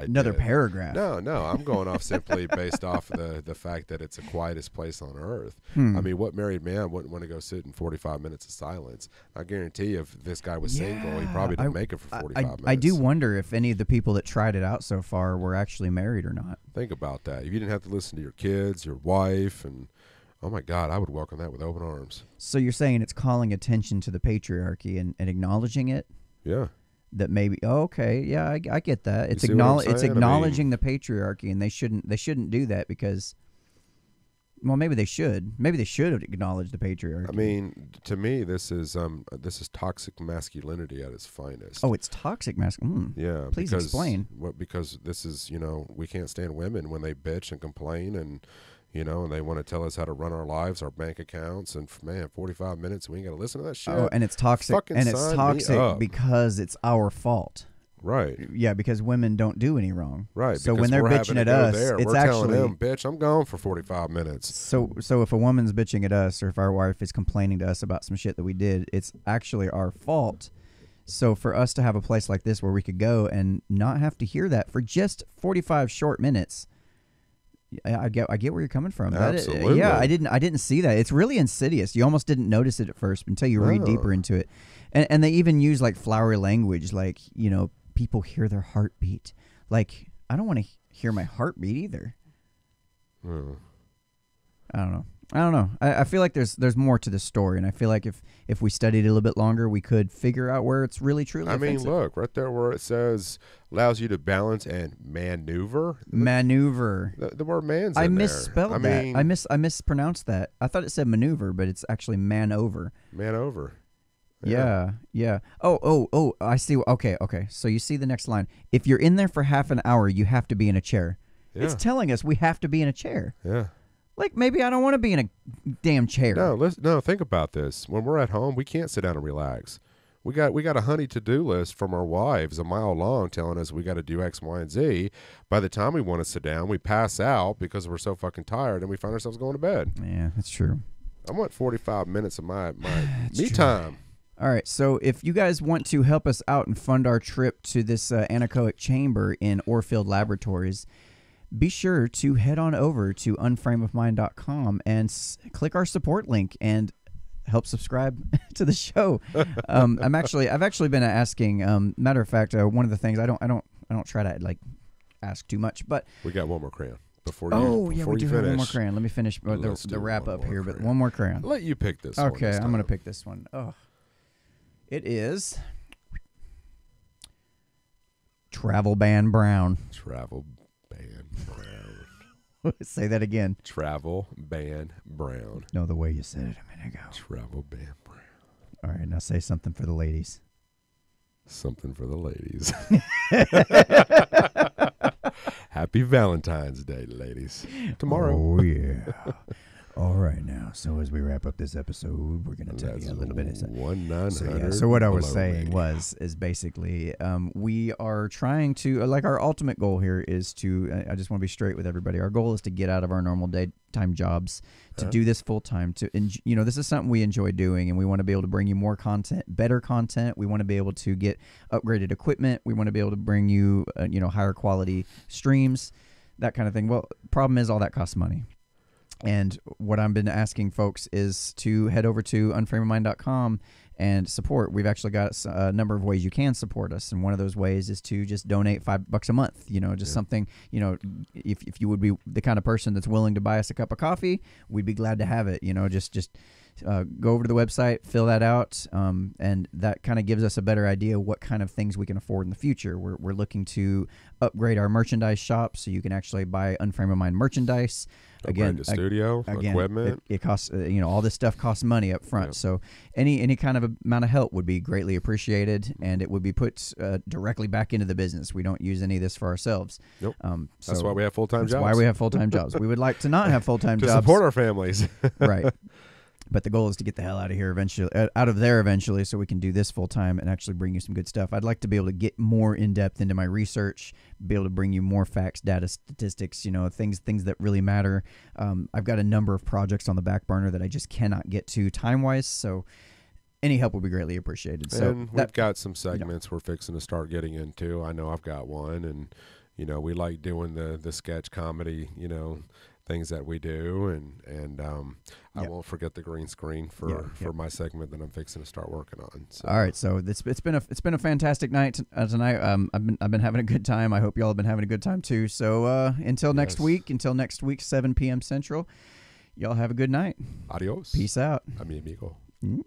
another paragraph. No, I'm going off simply based off the fact that it's the quietest place on earth. I mean, what married man wouldn't want to go sit in 45 minutes of silence? I guarantee you, if this guy was single, he probably didn't make it for 45 minutes. I do wonder if any of the people that tried it out so far were actually married or not. Think about that. If you didn't have to listen to your kids, your wife, and oh my God, I would welcome that with open arms. So you're saying it's calling attention to the patriarchy and acknowledging it? Yeah. That maybe okay, yeah, I get that. It's it's acknowledging the patriarchy, and they shouldn't do that because, well, maybe they should acknowledge the patriarchy. I mean, to me, this is toxic masculinity at its finest. Oh, it's toxic masculinity. Yeah, please explain. Because this is we can't stand women when they bitch and complain and. And they want to tell us how to run our lives, our bank accounts, and man, 45 minutes, we ain't got to listen to that shit. Oh, and it's toxic. Fucking it's toxic because it's our fault. Right. Yeah, because women don't do any wrong. Right. So when they're bitching at us, it's we're actually telling them, bitch, I'm gone for 45 minutes. So if a woman's bitching at us, or if our wife is complaining to us about some shit that we did, it's actually our fault. So for us to have a place like this where we could go and not have to hear that for just 45 short minutes. I get where you're coming from. Absolutely. I didn't see that. It's really insidious. You almost didn't notice it at first until you read deeper into it. And they even use like flowery language, like, people hear their heartbeat. Like, I don't want to hear my heartbeat either. I don't know. I don't know. I feel like there's more to the story, and I feel like if we studied it a little bit longer, we could figure out where it's really truly offensive. Look, right there where it says allows you to balance and maneuver. Maneuver. The word man's I in misspelled there. that. I mispronounced that. I thought it said maneuver, but it's actually man over. Man over. Yeah. Oh, I see. Okay. So you see the next line. If you're in there for half an hour, you have to be in a chair. Yeah. It's telling us we have to be in a chair. Yeah. Like, maybe I don't want to be in a damn chair. No, think about this. When we're at home, we can't sit down and relax. We got a honey to-do list from our wives a mile long telling us we got to do X, Y, and Z. By the time we want to sit down, we pass out because we're so fucking tired, and we find ourselves going to bed. Yeah, that's true. I want 45 minutes of my me time. All right, so if you guys want to help us out and fund our trip to this anechoic chamber in Orfield Laboratories, be sure to head on over to unframeofmind.com and click our support link and help subscribe to the show. I've actually been asking. Matter of fact, one of the things I don't try to like ask too much, but we got one more crayon before we do have one more crayon. Let me finish the wrap up here, but one more crayon. I'll let you pick this. Okay, I'm gonna pick this one. Oh, it is Travel Ban Brown. Travel Ban Brown. Say that again. Travel Ban Brown. No, the way you said it a minute ago. Travel Ban Brown. All right, now say something for the ladies. Something for the ladies. Happy Valentine's Day, ladies. Tomorrow. Oh, yeah. All right, now. So as we wrap up this episode, we're going to tell you a little bit of something. So what I was saying is basically we are trying to, like, our ultimate goal here is to, I just want to be straight with everybody. Our goal is to get out of our normal daytime jobs, to do this full time. This is something we enjoy doing, and we want to be able to bring you more content, better content. We want to be able to get upgraded equipment. We want to be able to bring you, higher quality streams, that kind of thing. Well, problem is all that costs money. And what I've been asking folks is to head over to unframeofmind.com and support. We've actually got a number of ways you can support us, and one of those ways is to just donate $5 a month. Something. If you would be the kind of person that's willing to buy us a cup of coffee, we'd be glad to have it. Just go over to the website, fill that out, and that kind of gives us a better idea what kind of things we can afford in the future. We're looking to upgrade our merchandise shop so you can actually buy Unframe of Mind merchandise. Again, the studio, equipment. It costs, all this stuff costs money up front. Yep. So any kind of amount of help would be greatly appreciated, and it would be put directly back into the business. We don't use any of this for ourselves. Nope. That's why we have full-time jobs. That's why we have full-time jobs. We would like to not have full-time jobs. To support our families. Right. But the goal is to get the hell out of here eventually, so we can do this full time and actually bring you some good stuff. I'd like to be able to get more in depth into my research, be able to bring you more facts, data, statistics, things that really matter. I've got a number of projects on the back burner that I just cannot get to time wise. So any help will be greatly appreciated. And we've got some segments we're fixing to start getting into. I know I've got one, and we like doing the sketch comedy, things that we do, and I won't forget the green screen for my segment that I'm fixing to start working on. So. All right, so it's been a fantastic night tonight. I've been having a good time. I hope y'all have been having a good time too. So until next week, 7 p.m. Central, y'all have a good night. Adios. Peace out. A mi amigo. Mm-hmm.